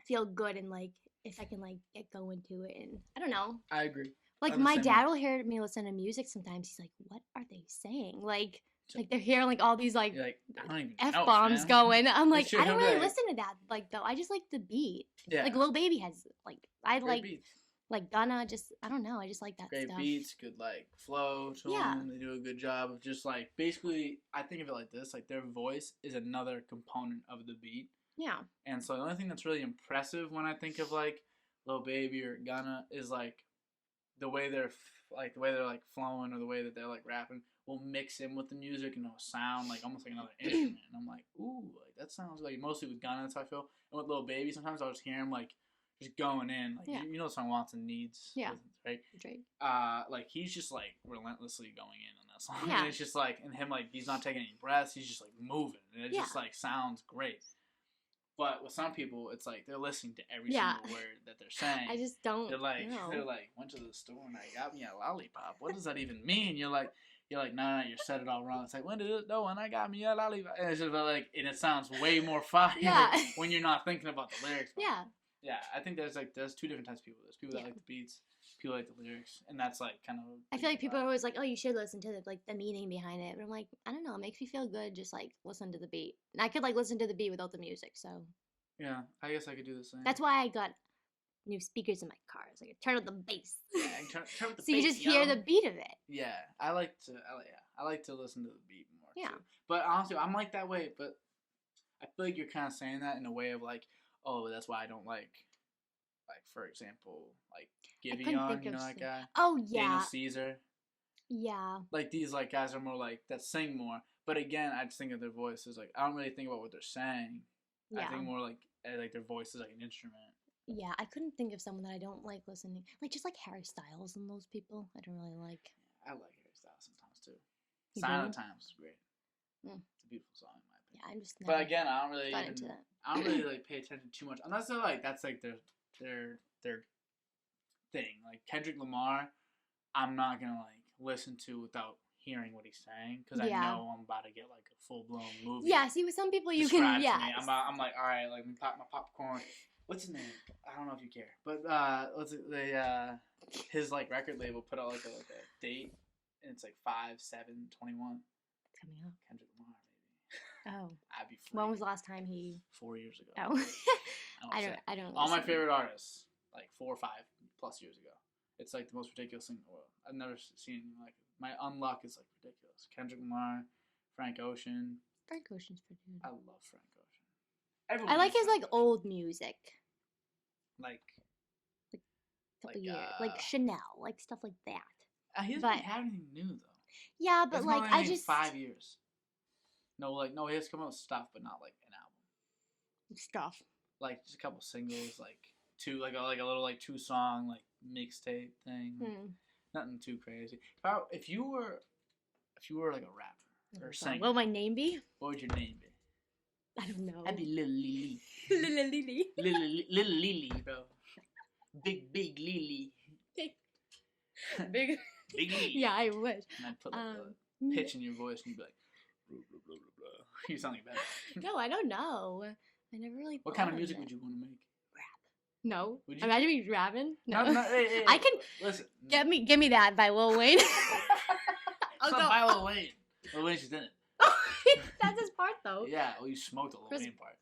feel good and like, if I can like get going to it and, I don't know. I agree. Like, my dad will hear me listen to music sometimes. He's like, what are they saying? Like they're hearing like all these like F-bombs going. I'm like, I don't really listen to that. Like though, I just like the beat. Yeah. Like Lil Baby has like like Gunna. Just I don't know. I just like that great stuff. Beats, good like flow to them. They do a good job of just like basically. I think of it like this: like their voice is another component of the beat. Yeah. And so the only thing that's really impressive when I think of like Lil Baby or Gunna is like the way they're like flowing or the way that they're like rapping. Will mix in with the music and it'll sound like almost like another instrument. And I'm like, ooh, like that sounds like mostly with Gunna, that's how I feel. And with Lil Baby, sometimes I'll just hear him like just going in. Like you know the song Wants and Needs. Yeah. Right? Drake. Like he's just like relentlessly going in on that song. Yeah. And it's just like and him like he's not taking any breaths, he's just like moving. And it just like sounds great. But with some people, it's like they're listening to every single word that they're saying. I just don't. They're like, went to the store and I got me a lollipop. What does that even mean? You're like, nah, you said it all wrong. It's like, when I got me a lollipop. And it's just like, and it sounds way more fire when you're not thinking about the lyrics. Yeah. Yeah, I think there's two different types of people. There's people that like the beats, people that like the lyrics, and that's like kind of. I feel like people are always like, oh, you should listen to the meaning behind it. But I'm like, I don't know, it makes me feel good just like listen to the beat. And I could like listen to the beat without the music, so. Yeah, I guess I could do the same. That's why I got new speakers in my car. So I could turn up the bass. Yeah, turn up the bass. So you just hear the beat of it. Yeah, I like to listen to the beat more. Yeah. Too. But honestly, I'm like that way. But I feel like you're kind of saying that in a way of like, oh, that's why I don't like for example, like Giveon, you know that guy? Oh yeah. Daniel Caesar. Yeah. Like these like guys are more like that sing more. But again, I just think of their voices like I don't really think about what they're saying. Yeah. I think more like their voice is like an instrument. Yeah, I couldn't think of someone that I don't like listening. Like just like Harry Styles and those people. I don't really like. Yeah, I like Harry Styles sometimes too. Sign of the Times is great. It's a beautiful song in my opinion. Yeah, I'm just. But again, I don't really like pay attention too much unless they're like that's like their their thing. Like Kendrick Lamar, I'm not gonna like listen to without hearing what he's saying because I know I'm about to get like a full blown movie. Yeah, see, with some people you can, yeah. I'm like, all right, like, pop my popcorn. What's his name? I don't know if you care, but his like record label put out like a date, and it's like 5/7/21. It's coming up. Kendrick Lamar, maybe. Oh. I'd be free. When was the last time he? 4 years ago. Oh. I don't. All my favorite artists, like 4 or 5 plus years ago. It's like the most ridiculous thing in the world. I've never seen anything like it. My unluck is like ridiculous. Kendrick Lamar, Frank Ocean. Frank Ocean's pretty good. I love Frank Ocean. I like his like old music. Like couple years, like Chanel, like stuff like that. He doesn't have anything new though. Yeah, but like I just 5 years. No, he has come out with stuff, but not like an album. Stuff. Like just a couple singles, like two, like a little like 2-song like mixtape thing. Nothing too crazy. If you were like a rapper or singer, what would my name be? What would your name be? I don't know. I'd be Little Lily. Little Lily. Little Lily, bro. Big Lily. Big Lily. Yeah, I wish. And I'd put like a pitch in your voice, and you'd be like, blah, blah, blah, blah, blah. You sound like that. No, I don't know. I never really. What kind of music would you want to make? No. Would you? Imagine me rapping. No. Hey, I can. Listen. Give me that by Lil Wayne. It's not by Lil Wayne. Lil Wayne's just in it. That's his part though. Yeah, well, you smoked the Lil Wayne part.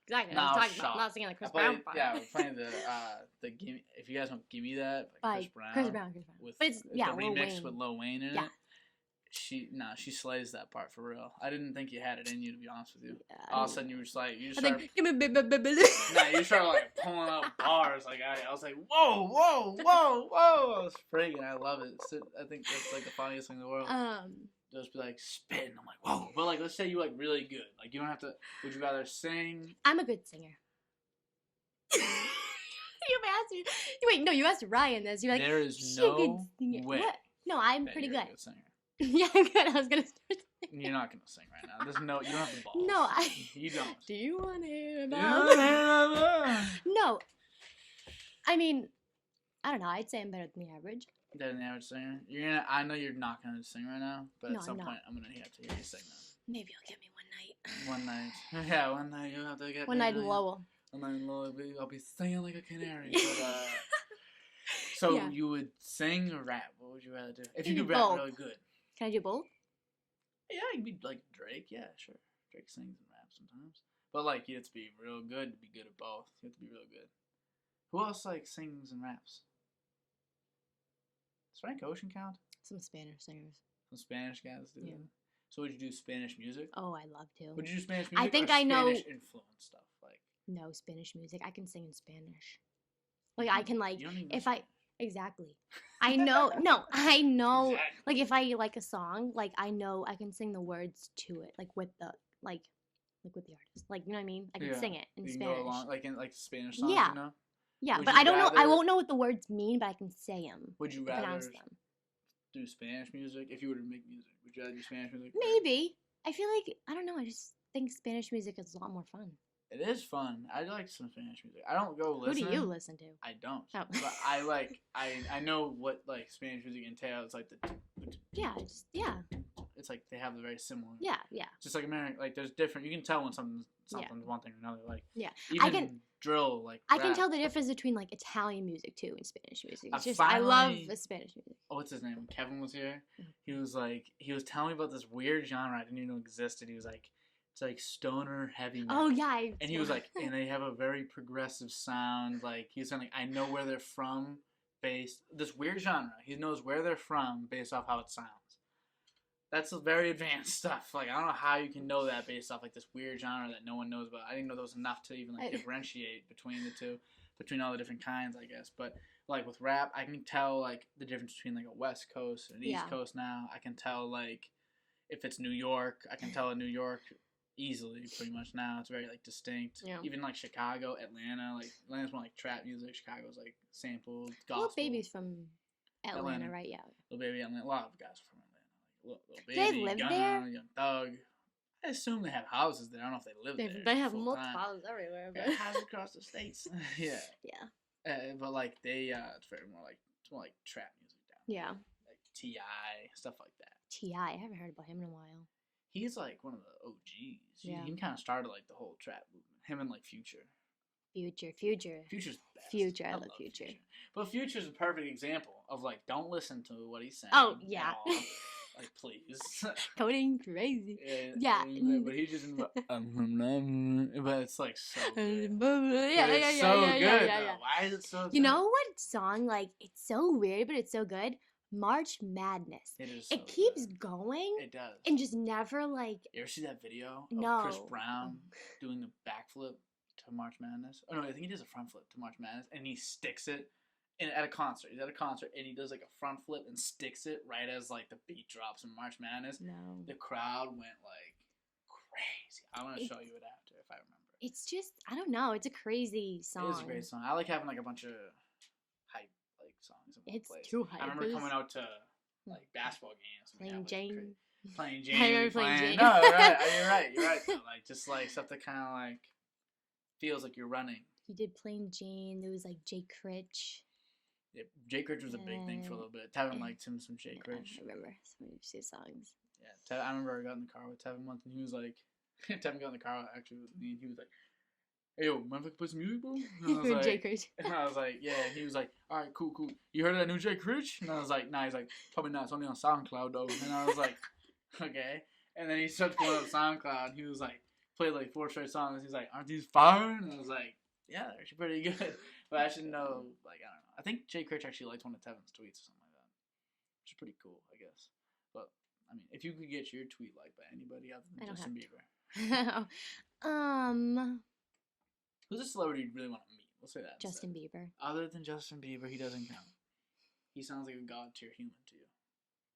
Exactly. I was talking about not singing like Chris Brown part. Yeah, we're playing the gimme. If you guys want Gimme That by Chris Brown. Chris Brown. With but it's the remix with Lil Wayne in it. She slays that part for real. I didn't think you had it in you, to be honest with you. Yeah, all of a sudden you were just like, you started. Give me Nah, you started like pulling out bars. Like I was like, whoa. I was freaking. I love it. I think that's like the funniest thing in the world. Just be like spin. I'm like, whoa. But like, let's say you like really good. Like you don't have to. Would you rather sing? I'm a good singer. You asked me. Wait, no, you asked Ryan this. You're like, there is no way. What? No, I'm pretty good. A good singer. Yeah, I'm good. I was gonna start singing. You're not gonna sing right now. There's no. You don't have the balls. No, You don't. Do you want to hear about? No. I mean, I don't know. I'd say I'm better than the average. Better than the average singer. You're gonna. I know you're not gonna sing right now, but No, at some I'm point I'm gonna have to hear you sing now. Maybe you'll get me One night. Yeah, one night you'll have to get one me. night in Lowell. One night in Lowell, I'll be singing like a canary. But, so Yeah. you would sing or rap? What would you rather do? If you do could rap both. really good. Can I do both? Yeah, you could be like Drake. Yeah, sure. Drake sings and raps sometimes. But like, you have to be real good to be good at both. You have to be real good. Who else like sings and raps? Does Frank Ocean count? Some Spanish singers. Some Spanish guys do. Yeah. So would you do Spanish music? Oh, I love to. Would you do Spanish music? I think or I know. Spanish influence stuff like. No Spanish music. I can sing in Spanish. Like I can like You don't even if know I exactly. I know. No, I know. Exactly. Like if I like a song, like I know I can sing the words to it, like with the like with the artist. Like you know what I mean? I can sing it in you Spanish. Can go along, like in like Spanish songs, Yeah. you know? Yeah, Would but you I don't know. I rather- won't know what the words mean, but I can say them. Would you Pronounce rather them. do Spanish music if you were to make music? Would you rather do Spanish music? Maybe. I feel like I don't know. I just think Spanish music is a lot more fun. It is fun. I like some Spanish music. I don't go listen. Who do you listen to? I don't. Oh. But I like. I know what like Spanish music entails. Like Yeah. It's like they have the very similar. Yeah. Just like American, like there's different. You can tell when something's one thing or another. Like Yeah. even I can drill like. I can rap. tell the difference between like Italian music too and Spanish music. It's I just I love finally- the Spanish music. Oh, what's his name? When Kevin was here, Mhm. he was telling me about this weird genre I didn't even know existed. He was like, it's like stoner heavy metal. Oh yeah. And he was like, and they have a very progressive sound. Like he was saying, like, I know where they're from based this weird genre. He knows where they're from based off how it sounds. That's very advanced stuff. Like I don't know how you can know that based off like this weird genre that no one knows about. I didn't know there was enough to even like differentiate between the two, between all the different kinds, I guess. But like with rap, I can tell like the difference between like a West Coast and an East Coast now. I can tell like if it's New York, I can tell in New York easily pretty much now. It's very like distinct. Yeah. Even like Chicago, Atlanta, like Atlanta's more like trap music. Chicago's like sampled gospel. Well, Baby's from Atlanta, right? Yeah. Lil Baby, Atlanta. A lot of guys are from Atlanta. Like Lil Do they Baby, live Gunna, there? Young Thug. I assume they have houses there. I don't know if they live there. They have full multiple time. houses everywhere. They But have houses across the states. Yeah. yeah. But like it's more like trap music down. Yeah. Like T.I., stuff like that. T.I., I haven't heard about him in a while. He's like one of the OGs. Yeah. He kind of started like the whole trap movement. Him and like Future. Future's best. Future, I love Future. But Future's a perfect example of like, don't listen to what he's saying. Oh yeah. Like, please. Coding crazy. Yeah. But he just, but it's like so good. Yeah. So good. Why is it so good? You know what song, like, it's so weird, but it's so good? March Madness. It is so It keeps good. going. It does. And just never, like... You ever see that video No. of Chris Brown doing the backflip to March Madness? Oh, no, I think he does a front flip to March Madness, and he sticks it at a concert. He's at a concert, and he does, like, a front flip and sticks it right as, like, the beat drops in March Madness. No. The crowd went, like, crazy. I want to show you it after, if I remember. It's just, I don't know. It's a crazy song. It is a great song. I like having, like, a bunch of hype, like, songs in one It's place. too hype. I remember coming out to, like, basketball games. Playing Jane. Playing Jane. I remember playing Jane. No, you're right. Though. Like, just, like, stuff that kind of, like, feels like you're running. He did Plain Jane. There was, like, Jay Critch. Yeah, Jay Critch was a big thing for a little bit. Tevin liked him some Jay Critch. I remember some of his songs. Yeah, I remember I got in the car with Tevin once, and he was like, Tevin got in the car actually with me, and he was like, "Hey, yo, mind if I play some music, bro?" And I was like, Jay Critch. And I was like, "Yeah." And he was like, "All right, cool. You heard of that new Jay Critch?" And I was like, "Nah." He's like, "Probably not. It's only on SoundCloud though." And I was like, "Okay." And then he started pulling up SoundCloud, and he was like, played like 4 straight songs. He's like, "Aren't these fire?" And I was like, "Yeah, they're actually pretty good." But I should know, like, I don't know. I think Jay Critch actually liked one of Tevin's tweets or something like that, which is pretty cool, I guess. But I mean, if you could get your tweet liked by anybody other than Justin Bieber, who's a celebrity you really want to meet? We'll say that. Justin Bieber. Other than Justin Bieber, he doesn't count. He sounds like a god tier human to you,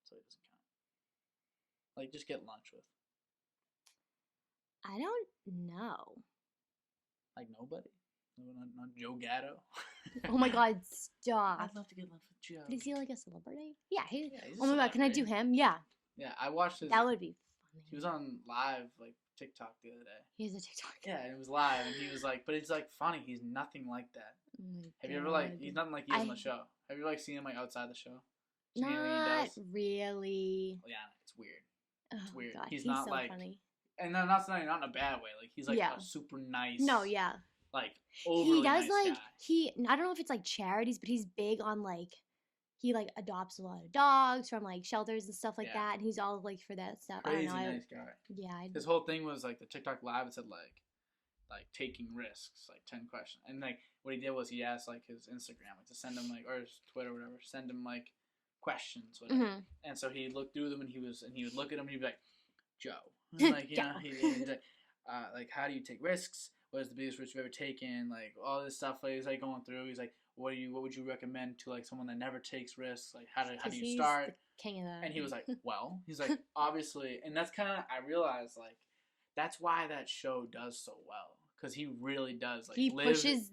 so he doesn't count. Like, just get lunch with. I don't know. Like nobody. Not Joe Gatto. Oh my God! Stop. I'd love to get lunch with Joe. But is he like a celebrity? Yeah. He's oh my God! Can I do him? Yeah. Yeah, I watched his. That would be funny. He was on live like TikTok the other day. He has a TikTok. Yeah, and it was live, and he was like, but it's like funny. He's nothing like that. Oh Have you ever like? He's nothing like he is on the show. Have you like seen him like outside the show? Not really. Leanna, it's weird. It's weird. God, he's not so like, funny. And not in a bad way. Like he's like a super nice. No, yeah. Like overly he does nice like guy. I don't know if it's like charities, but he's big on like he like adopts a lot of dogs from like shelters and stuff like that, and he's all like for that stuff. Crazy I don't know. Nice guy. Yeah. His whole thing was like the TikTok live. It said like taking risks, like 10 questions, and like what he did was he asked like his Instagram like to send him like or his Twitter or whatever, send him like questions, whatever. Mm-hmm. And so he looked through them and he would look at them and he'd be like, Joe, and like you know, he's like how do you take risks? What is the biggest risk you've ever taken? Like all this stuff. Like, he's like going through. He's like, what would you recommend to like someone that never takes risks? Like how do you start? The king of that. And he was like, well, he's like obviously, and that's kind of I realized like that's why that show does so well because he really does like he pushes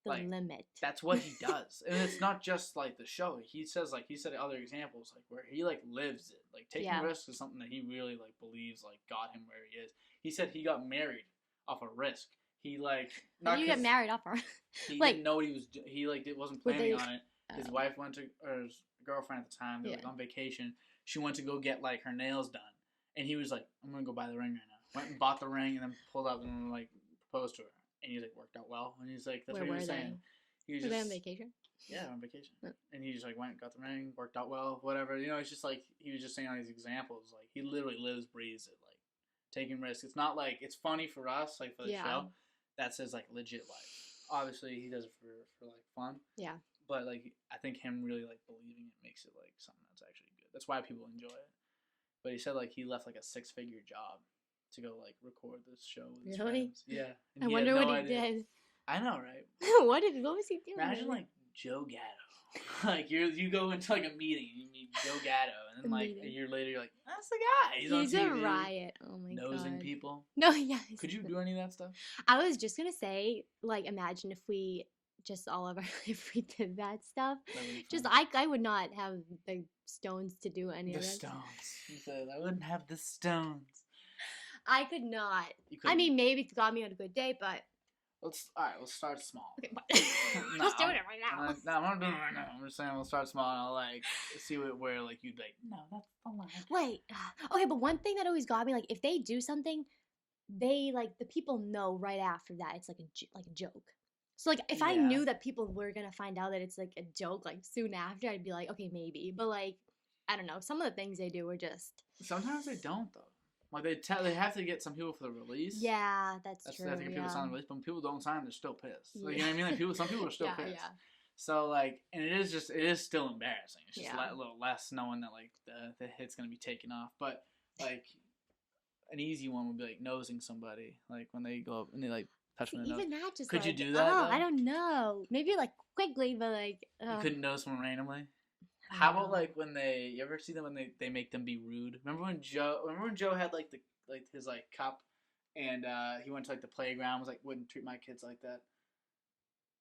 the limit. That's what he does, and it's not just like the show. He said other examples like where he like lives it. Like taking risks is something that he really like believes like got him where he is. He said he got married off a risk. He like not. How do you get married off her? He didn't know what he was. He like wasn't planning on it. His wife went to, or his girlfriend at the time. They were like on vacation. She went to go get like her nails done, and he was like, "I'm gonna go buy the ring right now." Went and bought the ring, and then pulled up and like proposed to her. And he's like, worked out well. And he's like, that's what he was saying. He was just on vacation. Yeah, on vacation. And he just like went, got the ring, worked out well, whatever. You know, it's just like he was just saying all these examples. Like he literally lives, breathes it. Like taking risks. It's not like it's funny for us, like for the show. That's his like legit life. Obviously, he does it for like fun. Yeah. But like I think him really like believing it makes it like something that's actually good. That's why people enjoy it. But he said like he left like a 6-figure job to go like record this show with his friends. Yeah. And I wonder what he did. I know, right? What was he doing? Imagine like Joe Gatto. Like you go into like a meeting and you meet Joe Gatto, and then like a year later you're like, that's the guy. He's on TV, a riot. Oh my God. Nosing people. No, yeah. Could you do any of that stuff? I was just gonna say, like, imagine if we just all of our if we did that stuff. Just I would not have the stones to do any of that. The stones. He said I wouldn't have the stones. I could not. I mean, maybe it got me on a good day, but Let's start small. Okay, but No, let's do it right now. I'm not doing it right now. I'm just saying we'll start small and I'll like see where like you'd like. No, that's the line. Wait, okay, but one thing that always got me, like, if they do something, they like the people know right after that it's like a joke. So like, if I Yeah. knew that people were gonna find out that it's like a joke, like soon after, I'd be like, okay, maybe. But like, I don't know. Some of the things they do are just. Sometimes they don't though. Like they have to get some people for the release. Yeah, that's true. They have to get people to sign the release, but when people don't sign, they're still pissed. Like, Yeah. you know what I mean? Like some people are still pissed. Yeah. So like, and it is still embarrassing. It's just Yeah. a little less knowing that like the hit's gonna be taken off. But like, an easy one would be like nosing somebody, like when they go up and they like touch See, their nose. even that just Could like, you do that? Oh, though? I don't know. Maybe like quickly, but like. You couldn't nose someone randomly. How about like when you ever see them when they make them be rude? Remember when Joe had like his like cup, and he went to like the playground, was like wouldn't treat my kids like that.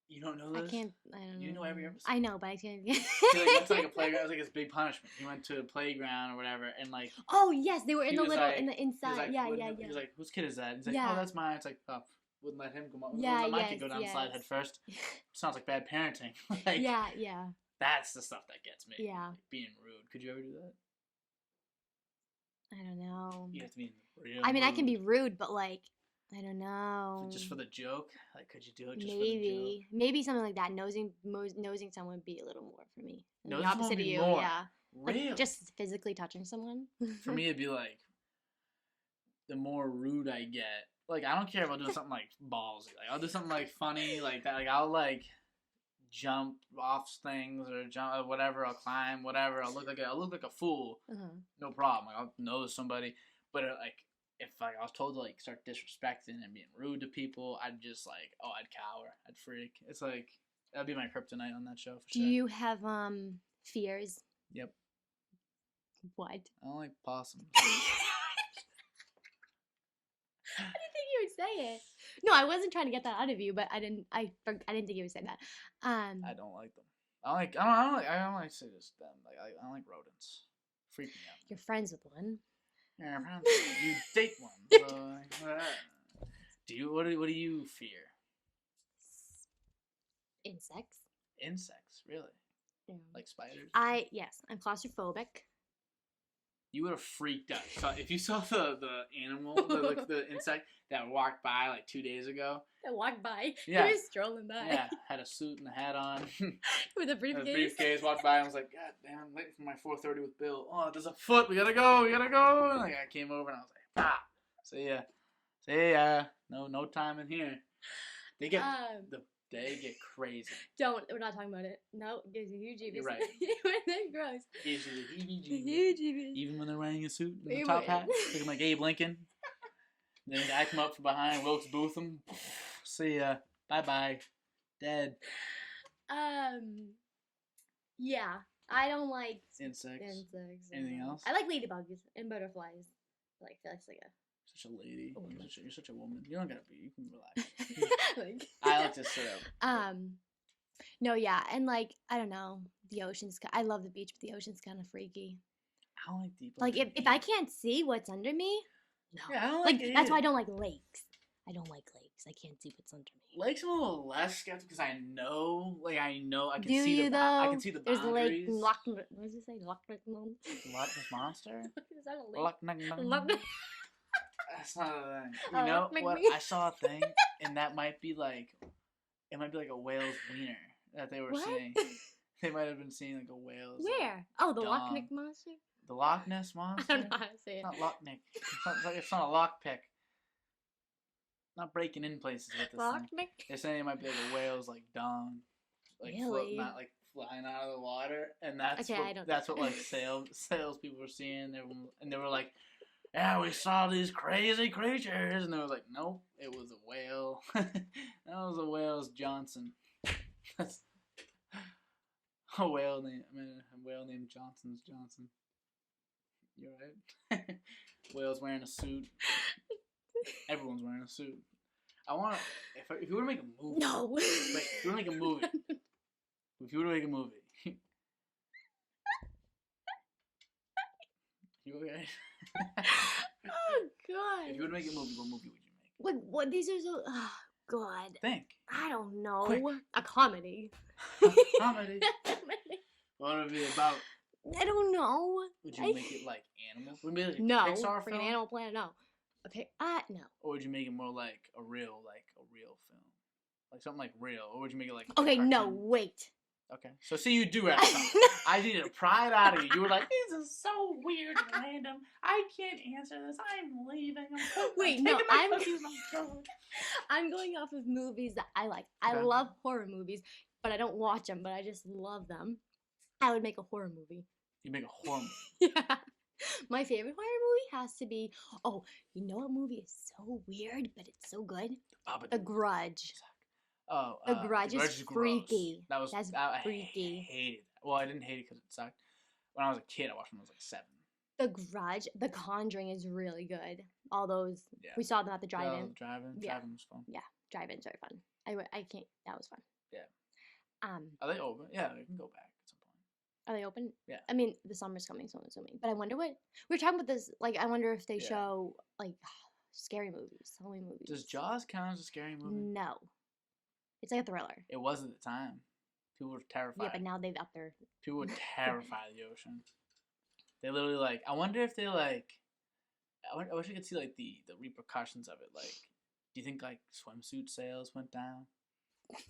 You don't know this? I don't know. You know every episode. I know, but I can't. He like, went to like a playground. It was like his big punishment. He went to a playground or whatever, and like. Oh yes, they were in he the was little like- in the inside. Like, Yeah. He was like, "Whose kid is that?" He's like, Yeah. "Oh, that's mine." It's like, "Oh, wouldn't let him come up. Yeah, Wouldn't let my kid yes, go down the slide yes. head first." Sounds like bad parenting. Like, Yeah. that's the stuff that gets me. Yeah. Like, being rude. Could you ever do that? I don't know. You have to be real. I mean, I can rude. be rude, but like, I don't know. Just for the joke? Like, could you do it just for the joke? Maybe something like that. Nosing someone would be a little more for me. Like, Nosing the someone opposite would of be you, more. yeah. Really? Like, just physically touching someone. For me, it'd be like, the more rude I get, like, I don't care about doing something like ballsy. Like, I'll do something like funny, like that. Like, I'll like jump off things or jump whatever. I'll climb whatever. I'll look like a fool. No problem. Like, I'll nose somebody, but like. If like I was told to like start disrespecting and being rude to people, I'd just like I'd cower, I'd freak. It's like that'd be my kryptonite on that show for sure. Do you have fears? Yep. What? I don't like possums. I didn't think you would say it. No, I wasn't trying to get that out of you, but I didn't think you would say that. I don't like them. I don't like say just them. Like I don't like rodents. Freak me out. You're friends with one. Yeah, you date one. So, what do you fear? Insects. Insects, really? Yeah. Like spiders? Yes, I'm claustrophobic. You would have freaked out. So if you saw the animal, the insect that walked by like 2 days ago. That walked by. Yeah. He was strolling by. Yeah, had a suit and a hat on. With a briefcase. A briefcase, walked by and was like, God damn, I'm late for my 4:30 with Bill. Oh, there's a foot. We gotta go. And like, I came over and I was like, ah. See ya. No time in here. They get crazy. We're not talking about it. No, it gives you huge jeebies. You're right. They're gross. Gives you the heebie-jeebies. Huge jeebies. Even when they're wearing a suit and a top hat, looking like Abe Lincoln. Then the guy come up from behind, Wilkes Bootham. See ya. Bye-bye. Dead. Yeah. I don't like Insects. Anything else? I like ladybugs and butterflies. Like that's like a Such a lady. Oh, You're such a woman. You don't gotta be. You can relax. like, I like to sit up. No, yeah, and like I don't know, the ocean's. I love the beach, but the ocean's kind of freaky. I don't like deep. Like if I can't see what's under me, no. Yeah, I don't like like it that's why I either. don't like lakes. I don't like lakes. I can't see what's under me. Lakes I'm a little less skeptical because I know I can Do see you though? I can see the There's boundaries. the lake. What does it say? Loch Ness Loch Ness Monster. Is that a lake? Loch Ness. Loch Ness. That's not a thing. Oh, You know make what? me- I saw a thing, and that might be like, it might be like a whale's wiener that they were What? seeing. They might have been seeing like a whale's. Where? Oh, the Loch Dong. Ness monster. The Loch Ness Monster. I don't know how to say it. It's not Loch Ness. It's not a lock pick. Not breaking in places with this Loch thing. Ness. They're saying it might be like a whale's like dong, like Really? not like flying out of the water, and that's Okay, I what don't that's think what like sales people were seeing. And they were like, yeah, we saw these crazy creatures, and they were like, nope, it was a whale. That was a whale's Johnson. That's a whale named Johnson's Johnson. You're right. Whale's wearing a suit. Everyone's wearing a suit. I want to. If you were to make a movie. No. Wait, if you were to make a movie. If you were to make a movie. You okay? Oh God. If you were to make a movie, what movie would you make? What? These are so. God. Think. I don't know. Quick. A comedy. Comedy. What would it be about? I don't know. Would you make it like animals? Would it be like a No. Pixar Freaking film? Animal Planet, no. Okay, no. Or would you make it more like a real film? Like something like real? Or would you make it like Okay, a no, cartoon? wait. Okay. So see, you do have something. I need to pry it out of you. You were like, this is so weird and random. I can't answer this. I'm leaving. Wait, no, I'm going off of movies that I like. I Okay. love horror movies, but I don't watch them, but I just love them. I would make a horror movie. You make a horror movie. Yeah. My favorite horror movie has to be, oh, you know what movie is so weird, but it's so good? The Grudge. Oh, The Grudge is freaky. That's That's I freaky. hated that. Well, I didn't hate it because it sucked. When I was a kid, I watched when I was like 7. The Grudge, The Conjuring is really good. All those, Yeah. we saw them at the drive-in. Driving was fun. Yeah, drive-ins are fun. I can't, that was fun. Yeah. Are Are they open? Yeah, they can go back at some point. they open? Yeah. I mean, the summer's coming, so I'm assuming. But I wonder what, we were talking about this, like, I wonder if they Yeah. show, like, scary movies, Halloween movies. Does Jaws count as a scary movie? No. It's like a thriller. It was at the time. People were terrified. Yeah, but now they've up their. People were terrified of the ocean. They literally like. I wonder if they like. I wish I could see like the repercussions of it. Like, do you think like swimsuit sales went down,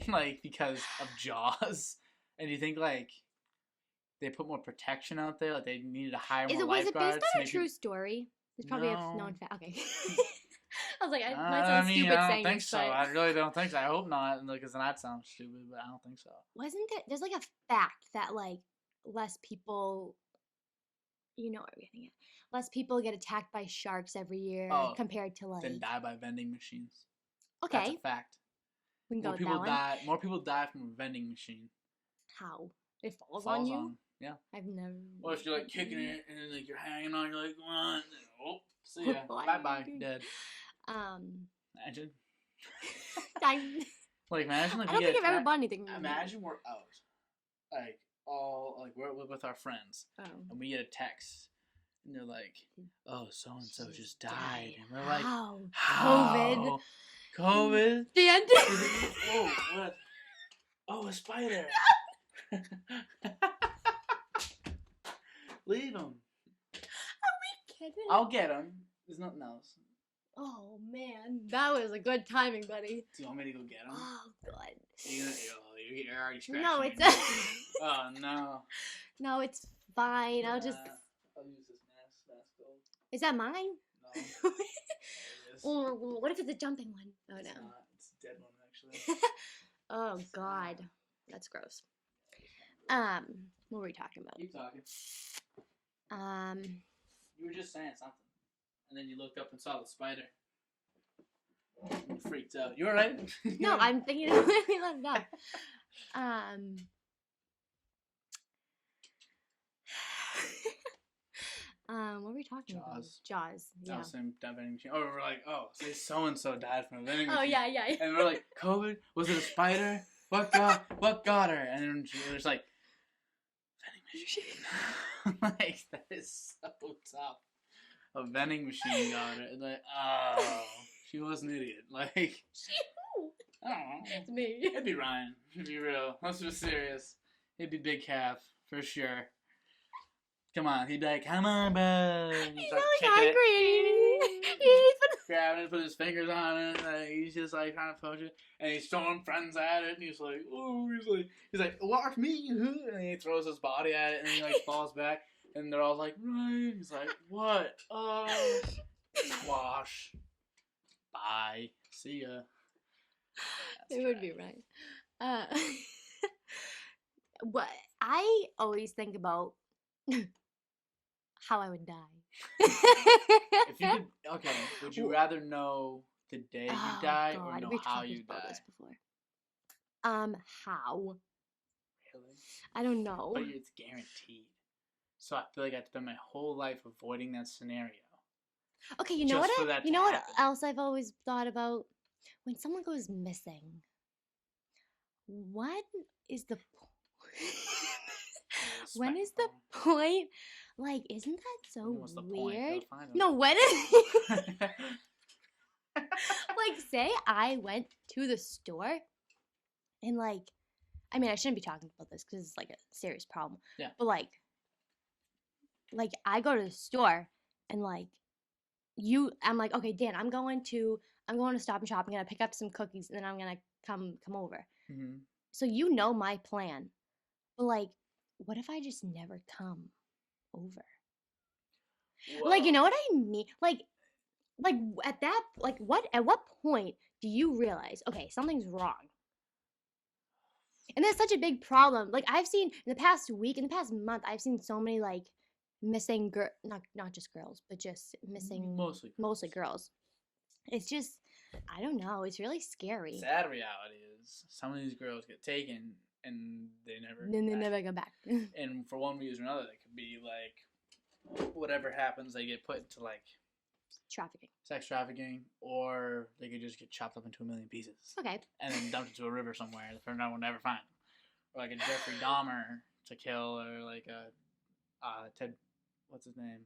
like because of Jaws? And do you think like they put more protection out there? Like they needed to hire more Was it lifeguards? based on a to true make story? It's probably No. a known fact. Okay. I was like, I might I sound mean, stupid I don't saying think this, so. but I really don't think so. I hope not, because then that sounds stupid. But I don't think so. wasn't there's like a fact that like less people, you know what we're getting at, less people get attacked by sharks every year compared to like. Then die by vending machines. Okay. That's a fact. We can go More with people that one. die. More people die from a vending machine. How? It falls on you? Yeah. I've never. Or if you're like kicking it and then like you're hanging on, you're like, come on. Oh, see ya. Why Bye are you bye. doing- Dead. Imagine. Like imagine like I don't we think get I've ever attacked- bought anything. Imagine we're out, like all like we're with our friends, and we get a text, and they're like, "Oh, so and so just died," and we're like, How? "How? COVID? The end. Oh, what? Oh, a spider! Leave him. Kidding? I'll get him. There's nothing else. Oh man, that was a good timing, buddy. Do you want me to go get him? Oh god. You're already scratching. No, me. it's Oh no. no, it's fine. I'll just. I'll use this mask gold. Is that mine? No. There it is. Or what if it's a jumping one? Oh It's no. not. It's a dead one actually. Oh god, that's gross. What were we talking about? Keep talking. You were just saying something, and then you looked up and saw the spider. You freaked out. You alright? No, I'm thinking of let it up. What were we talking about? Jaws. Yeah. Same vending machine. Oh, we're like, oh, say so and so died from a vending machine. Oh yeah. And we're like, COVID? Was it a spider? What got her? And then she was like, vending machine. Like that is so tough. A vending machine got her. And like, oh, she was an idiot. Like, I don't know. It's me. It'd be Ryan. To be real. Let's be serious. It'd be Big Calf for sure. Come on, he'd be like, "Come on, bud." He's so hungry. He's grabbing it, put his fingers on it. Like, he's just like trying to poach it, and he's throwing friends at it. And he's like, "Oh," he's like, "Watch me!" And he throws his body at it, and he like falls back. And they're all like, "Ryan." He's like, "What? Oh, wash. Bye. See ya." It would be right. What I always think about how I would die. If you could, okay, would you rather know the day you die or know We've how talked you about die? this before. How? Really? I don't know. But it's guaranteed. So I feel like I'd spend my whole life avoiding that scenario. Okay, you know just for what? that You to know what happen. else I've always thought about? When someone goes missing, what is the when is the point? Like, isn't that so What's the point? weird? Go find them. No, when is like like, say I went to the store and, like, I mean, I shouldn't be talking about this because it's, like, a serious problem. Yeah. But, like, I go to the store and, like, I'm like, okay, Dan, I'm going to Stop and Shop. I'm gonna pick up some cookies, and then I'm gonna come over. Mm-hmm. So you know my plan, but like, what if I just never come over? Whoa. Like, you know what I mean? Like at that, like, at what point do you realize, okay, something's wrong? And that's such a big problem. Like, I've seen in the past week, in the past month, I've seen so many like missing not just girls, but just missing mostly girls. It's just, I don't know. It's really scary. Sad reality is some of these girls get taken and they never come back. And for one reason or another, it could be like whatever happens, they get put into like sex trafficking, or they could just get chopped up into a million pieces. Okay. And then dumped into a river somewhere for no one to ever find. Or like a Jeffrey Dahmer to kill, or like a Ted, what's his name?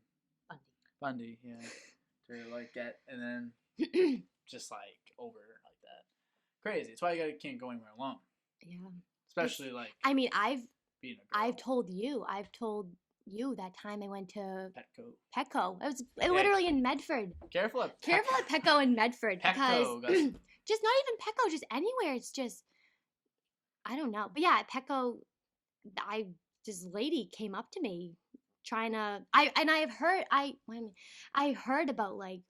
Bundy, yeah. To like get, and then just like over like that. Crazy. That's why can't go anywhere alone. Yeah. Especially like. I mean, being a girl. I've told you that time I went to Petco. It was literally in Medford. Careful at Petco in Medford. Petco, because just not even Petco, just anywhere. It's just, I don't know. But yeah, at Petco, this lady came up to me trying to. I heard about like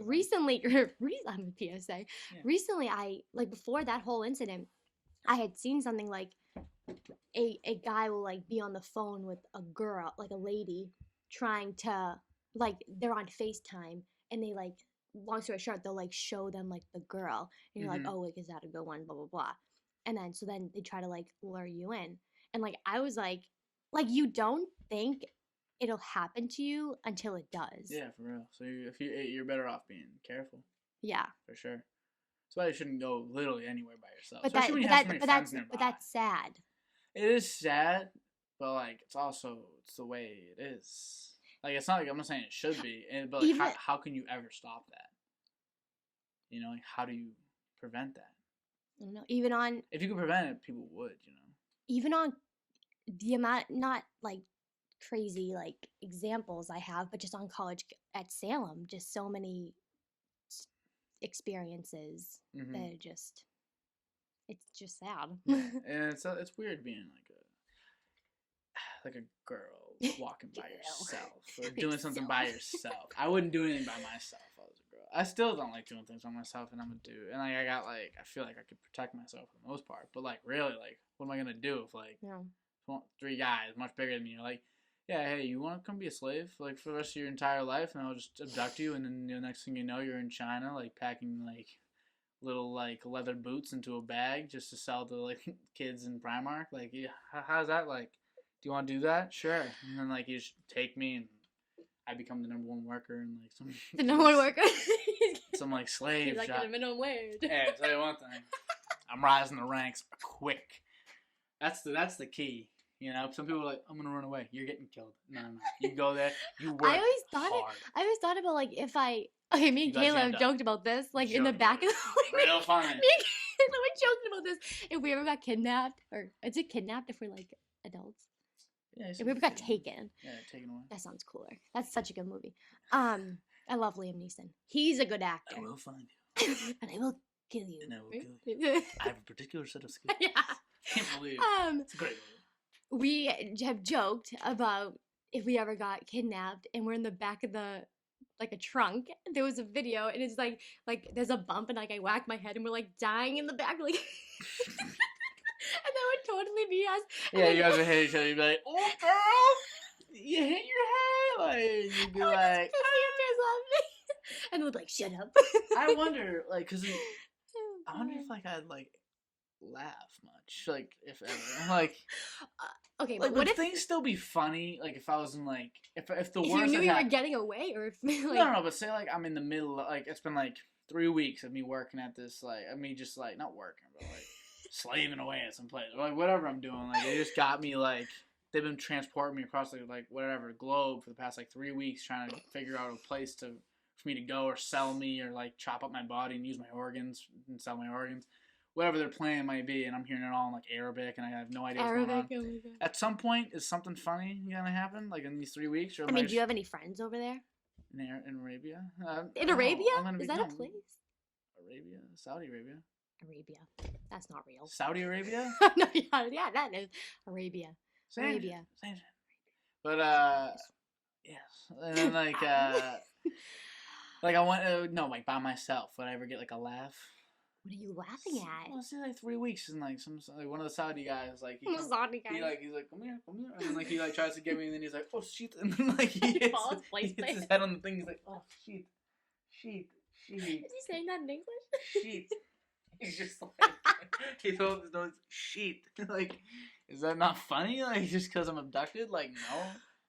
recently. I'm a PSA. Yeah. Recently, before that whole incident, I had seen something like a guy will like be on the phone with a girl, like a lady, trying to like, they're on FaceTime, and they like, long story short, they'll like show them like the girl, and you're like, oh, like, is that a good one? Blah blah blah. And then so then they try to like lure you in, and like I was like you don't think it'll happen to you until it does. Yeah, for real. So you're better off being careful. Yeah, for sure. That's why you shouldn't go literally anywhere by yourself. But that's sad. It is sad, but like it's the way it is. Like, it's not like, I'm not saying it should be, but like, how can you ever stop that? You know, like, how do you prevent that? I don't know. If you could prevent it, people would, you know. Even on the amount, not like crazy like examples I have, but just on college at Salem, just so many experiences that are just, it's just sad. And it's weird being like a girl walking by yourself or doing something by yourself. I wouldn't do anything by myself if I was a girl. I still don't like doing things by myself, and I'm a dude. And like I feel like I could protect myself for the most part. But like really, like, what am I gonna do if like three guys much bigger than me are like, yeah, hey, you want to come be a slave like for the rest of your entire life, and I'll just abduct you, and then the next thing you know, you're in China like packing like little like leather boots into a bag just to sell to like kids in Primark. Like, yeah, how's that like? Do you want to do that? Sure. And then like you just take me, and I become the number one worker in like some like slave like shop. Like a minimum wage. Yeah, tell you one thing, I'm rising the ranks quick. That's the key. You know, some people are like, I'm gonna run away. You're getting killed. No. You go there. You work hard. I always thought about like if me and Caleb joked about this like in the back of the real funny. Me and Caleb were joking about this. If we ever got kidnapped, or is it kidnapped if we're like adults? Yeah, if we ever got taken. Yeah, taken away. That sounds cooler. That's such a good movie. I love Liam Neeson. He's a good actor. I will find you. And I will kill you. And I will kill you. I have a particular set of skills. Yeah. Can't believe it's a great movie. We have joked about if we ever got kidnapped and we're in the back of a trunk. There was a video, and it's like there's a bump, and like I whack my head, and we're like dying in the back, like. And that would totally be us. Yeah, you guys would hit each other. You'd be like, "Oh, girl, you hit your head." Like, you'd be like, and it would like, "Shut up." I wonder, like, I wonder if like I'd like laugh much, like if ever, like. Okay, like, but what would things still be funny? Like, if I was in like, if the worst. You knew you were getting away, or if like. No, but say like I'm in the middle, like it's been like 3 weeks of me working at this, like I mean just like not working, but like. Slaving away at some place, like whatever I'm doing, like they just got me, like they've been transporting me across like whatever globe for the past like 3 weeks, trying to figure out a place for for me to go or sell me or like chop up my body and use my organs and sell my organs. Whatever their plan might be, and I'm hearing it all in like Arabic, and I have no idea what's going on. Oh my God. At some point, is something funny gonna happen? Like in these 3 weeks? Or I mean, do you have any friends over there? in Arabia? In Arabia? Is that a place? Arabia, Saudi Arabia. Arabia. That's not real. Saudi Arabia? No, yeah, that is Arabia. Same Arabia. Same. But yes, and then like like I want no like by myself. Would I ever get like a laugh? What are you laughing at? Well, it's like 3 weeks, and like like one of the Saudi guys, like he's Saudi guy. he's like come here, and then like he like tries to get me, and then he's like, oh shit, and then like he hits his head on the thing. He's like, oh shit. Is he saying that in English? Shit. He's just like he told his nose shit. Like, is that not funny? Like just because I'm abducted? Like no,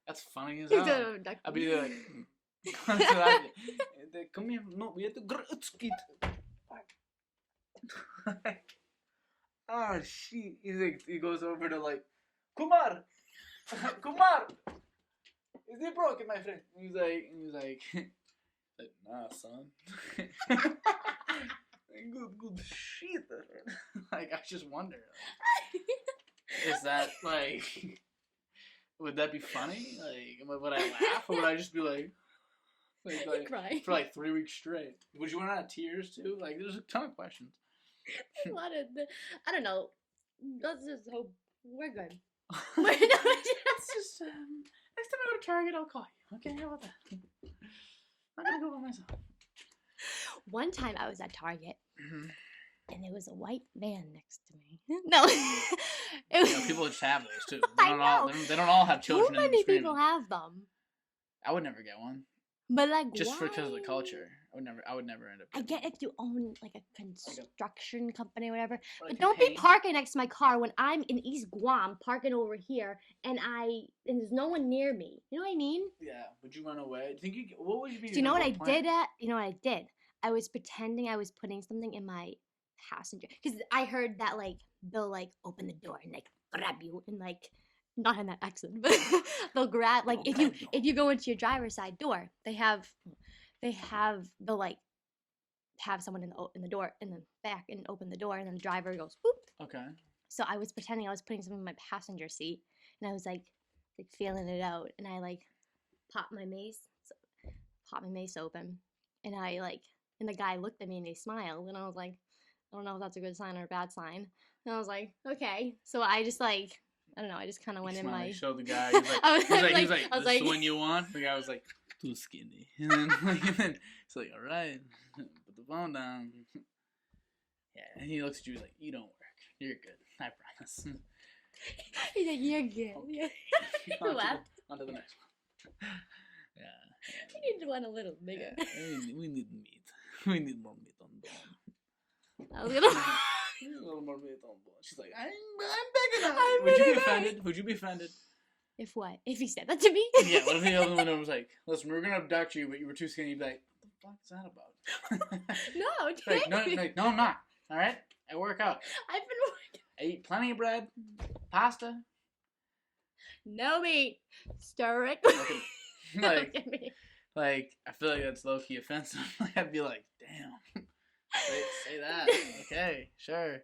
that's funny as hell. I'd be like, come here, no, we have to skit. Oh shit! He goes over to like Kumar, is it broken, my friend? And he's like, nah, son. Good shit. Like I just wonder, is that like, would that be funny? Like, would I laugh or would I just be like cry for like 3 weeks straight? Would you run out of tears too? Like, there's a ton of questions. A lot of I don't know. Let's just hope we're good. Let's just next time I go to Target, I'll call you. Okay, how about that? I'm gonna go by myself. One time I was at Target, and there was a white van next to me. No, it was, people just have those too. They I don't all have children. Too many people have them. I would never get one. But like, just why? because of the culture, I would never end up. I get if you own like a construction company or whatever, or but don't be parking next to my car when I'm in East Guam, parking over here, and there's no one near me. You know what I mean? Yeah. Would you run away? Do you think what would you be? Do you know what I did? You know what I did? I was pretending I was putting something in my passenger because I heard that like they'll like open the door and like grab you and like. Not in that accent, but they'll grab like if you go into your driver's side door, they'll like have someone in the door in the back and open the door, and then the driver goes whoop. Okay. So I was pretending I was putting something in my passenger seat, and I was like feeling it out, and I like popped my mace open, and and the guy looked at me and he smiled, and I was like, I don't know if that's a good sign or a bad sign, and I was like, okay, so I just like. I don't know. I just kind of went in my. Showed the guy. He was like, "This is the one you want." The guy was like, "Too skinny." And then he's like, "All right, put the phone down." Yeah, and he looks at you he's like, "You don't work. You're good. I promise." He's like, "You're good." Yeah. On to the next one. Yeah. We need one a little bigger. Yeah, we need meat. We need more meat on bone. A little. A little more meat on bone. She's like, I'm big enough. Would you be offended? Would you be offended? If what? If he said that to me? Yeah, what if he opened the window and was like, listen, we were going to abduct you, but you were too skinny. You'd be like, what the fuck is that about? No, no, I'm not. All right? I work out. I've been working. I eat plenty of bread, pasta. No meat. Stir it. Like, I feel like that's low-key offensive. I'd be like, damn. Say that. Okay, sure.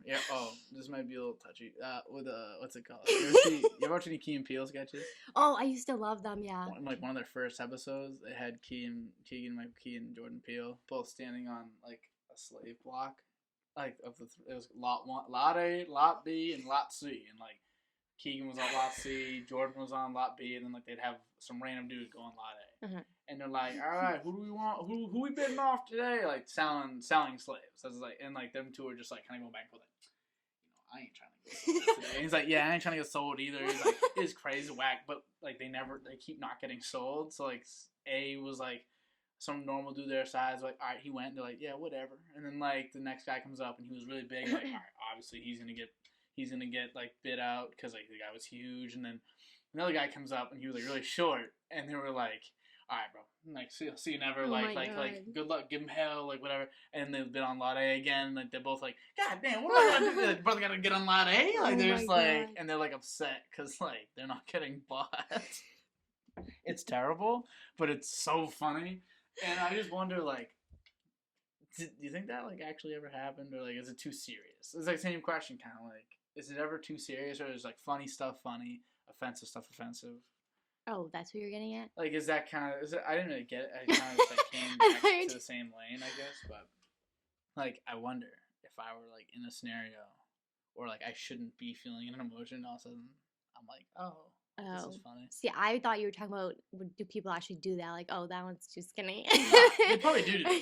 Yeah. Oh, this might be a little touchy. With what's it called? You ever watch any Key and Peele sketches? Oh, I used to love them. Yeah. Like one of their first episodes, they had Key and Jordan Peele both standing on like a slave block, like it was lot 1, lot A, lot B, and lot C, and like Keegan was on lot C, Jordan was on lot B, and then like they'd have some random dude go on lot A. Uh-huh. And they're like, all right, who do we want? Who we bidding off today? Like selling slaves. So it's like, and like them two are just like kind of going back and forth. Like, I ain't trying to get sold today. And he's like, yeah, I ain't trying to get sold either. He's like, it's crazy whack, but like they keep not getting sold. So like A was like some normal dude their size, like, all right, he went. They're like, yeah, whatever. And then like the next guy comes up and he was really big. Like, all right, obviously he's gonna get like bid out because like the guy was huge. And then another guy comes up and he was like really short, and they were like, all right, bro. Like, see you never. Like, good luck. Give him hell. Like, whatever. And they've been on lot A again. Like, they're both like, God damn, what am I gonna do? Like, brother gotta get on lot A. Like, they're just like, and they're like upset because like they're not getting bought. It's terrible, but it's so funny. And I just wonder, like, do you think that, like, actually ever happened? Or, like, is it too serious? It's like the same question, kind of like, is it ever too serious? Or is, like, funny stuff funny, offensive stuff offensive? Oh, that's what you're getting at? Like, is that kind of, I didn't really get it. I kind of just, like, came back to the same lane, I guess. But, like, I wonder if I were, like, in a scenario or, like, I shouldn't be feeling an emotion, all of a sudden I'm like, this is funny. See, I thought you were talking about, do people actually do that? Like, oh, that one's too skinny. They probably do that.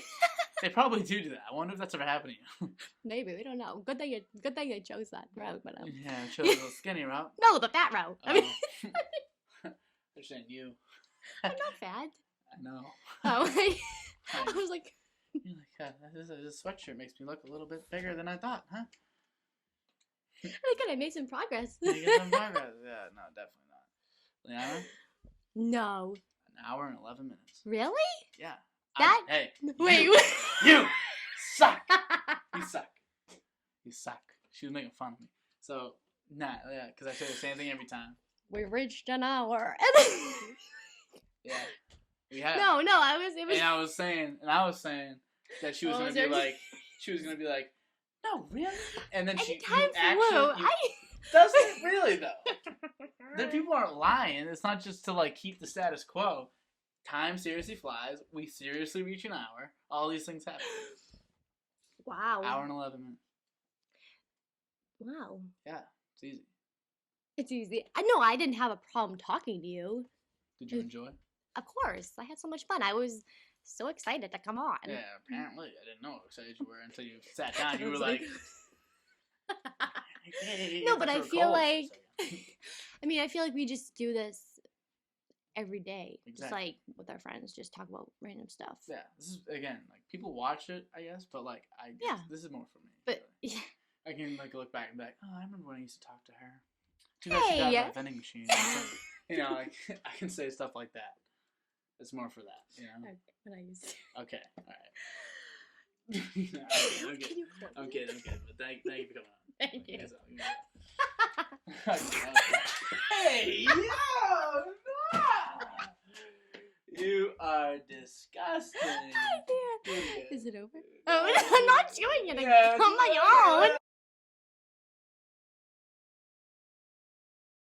They probably do that. I wonder if that's ever happened to you. Maybe, we don't know. Good thing you chose that route, but Yeah, I chose the skinny route. no, the fat route. I mean, they're saying you. I'm not fat. I know. Oh, I was like, you're like, this sweatshirt makes me look a little bit bigger than I thought, huh? good, I made some progress. You get some progress. Yeah, no, definitely not. Leanna? No. An hour and 11 minutes. Really? Yeah. That? Hey. Wait. You suck. You suck. You suck. She was making fun of me. So, yeah, because I say the same thing every time. We reached an hour. Yeah. We have. No, it was. And I was saying that she was gonna be like, no, really? And then she does it really though. The people aren't lying. It's not just to like keep the status quo. Time seriously flies. We seriously reach an hour. All these things happen. Wow. Hour and 11 minutes. Wow. Yeah, it's easy. It's easy. I know I didn't have a problem talking to you. Did you enjoy? Of course. I had so much fun. I was so excited to come on. Yeah, apparently. I didn't know how excited you were until you sat down. You were like... hey, no, but I feel like... I feel like we just do this every day. Exactly. Just like with our friends, just talk about random stuff. Yeah, this is, again, like, people watch it, I guess, but, like, this is more for me. But, really. Yeah. I can, like, look back and be like, oh, I remember when I used to talk to her. Too bad she got that vending machine. You know, like, I can say stuff like that. It's more for that, you know? When I used to. Okay, alright. I'm kidding, but thank you for coming on. Thank you. Okay. Hey, yo, no! You are disgusting. Is it over? Oh, I'm not doing it on my own.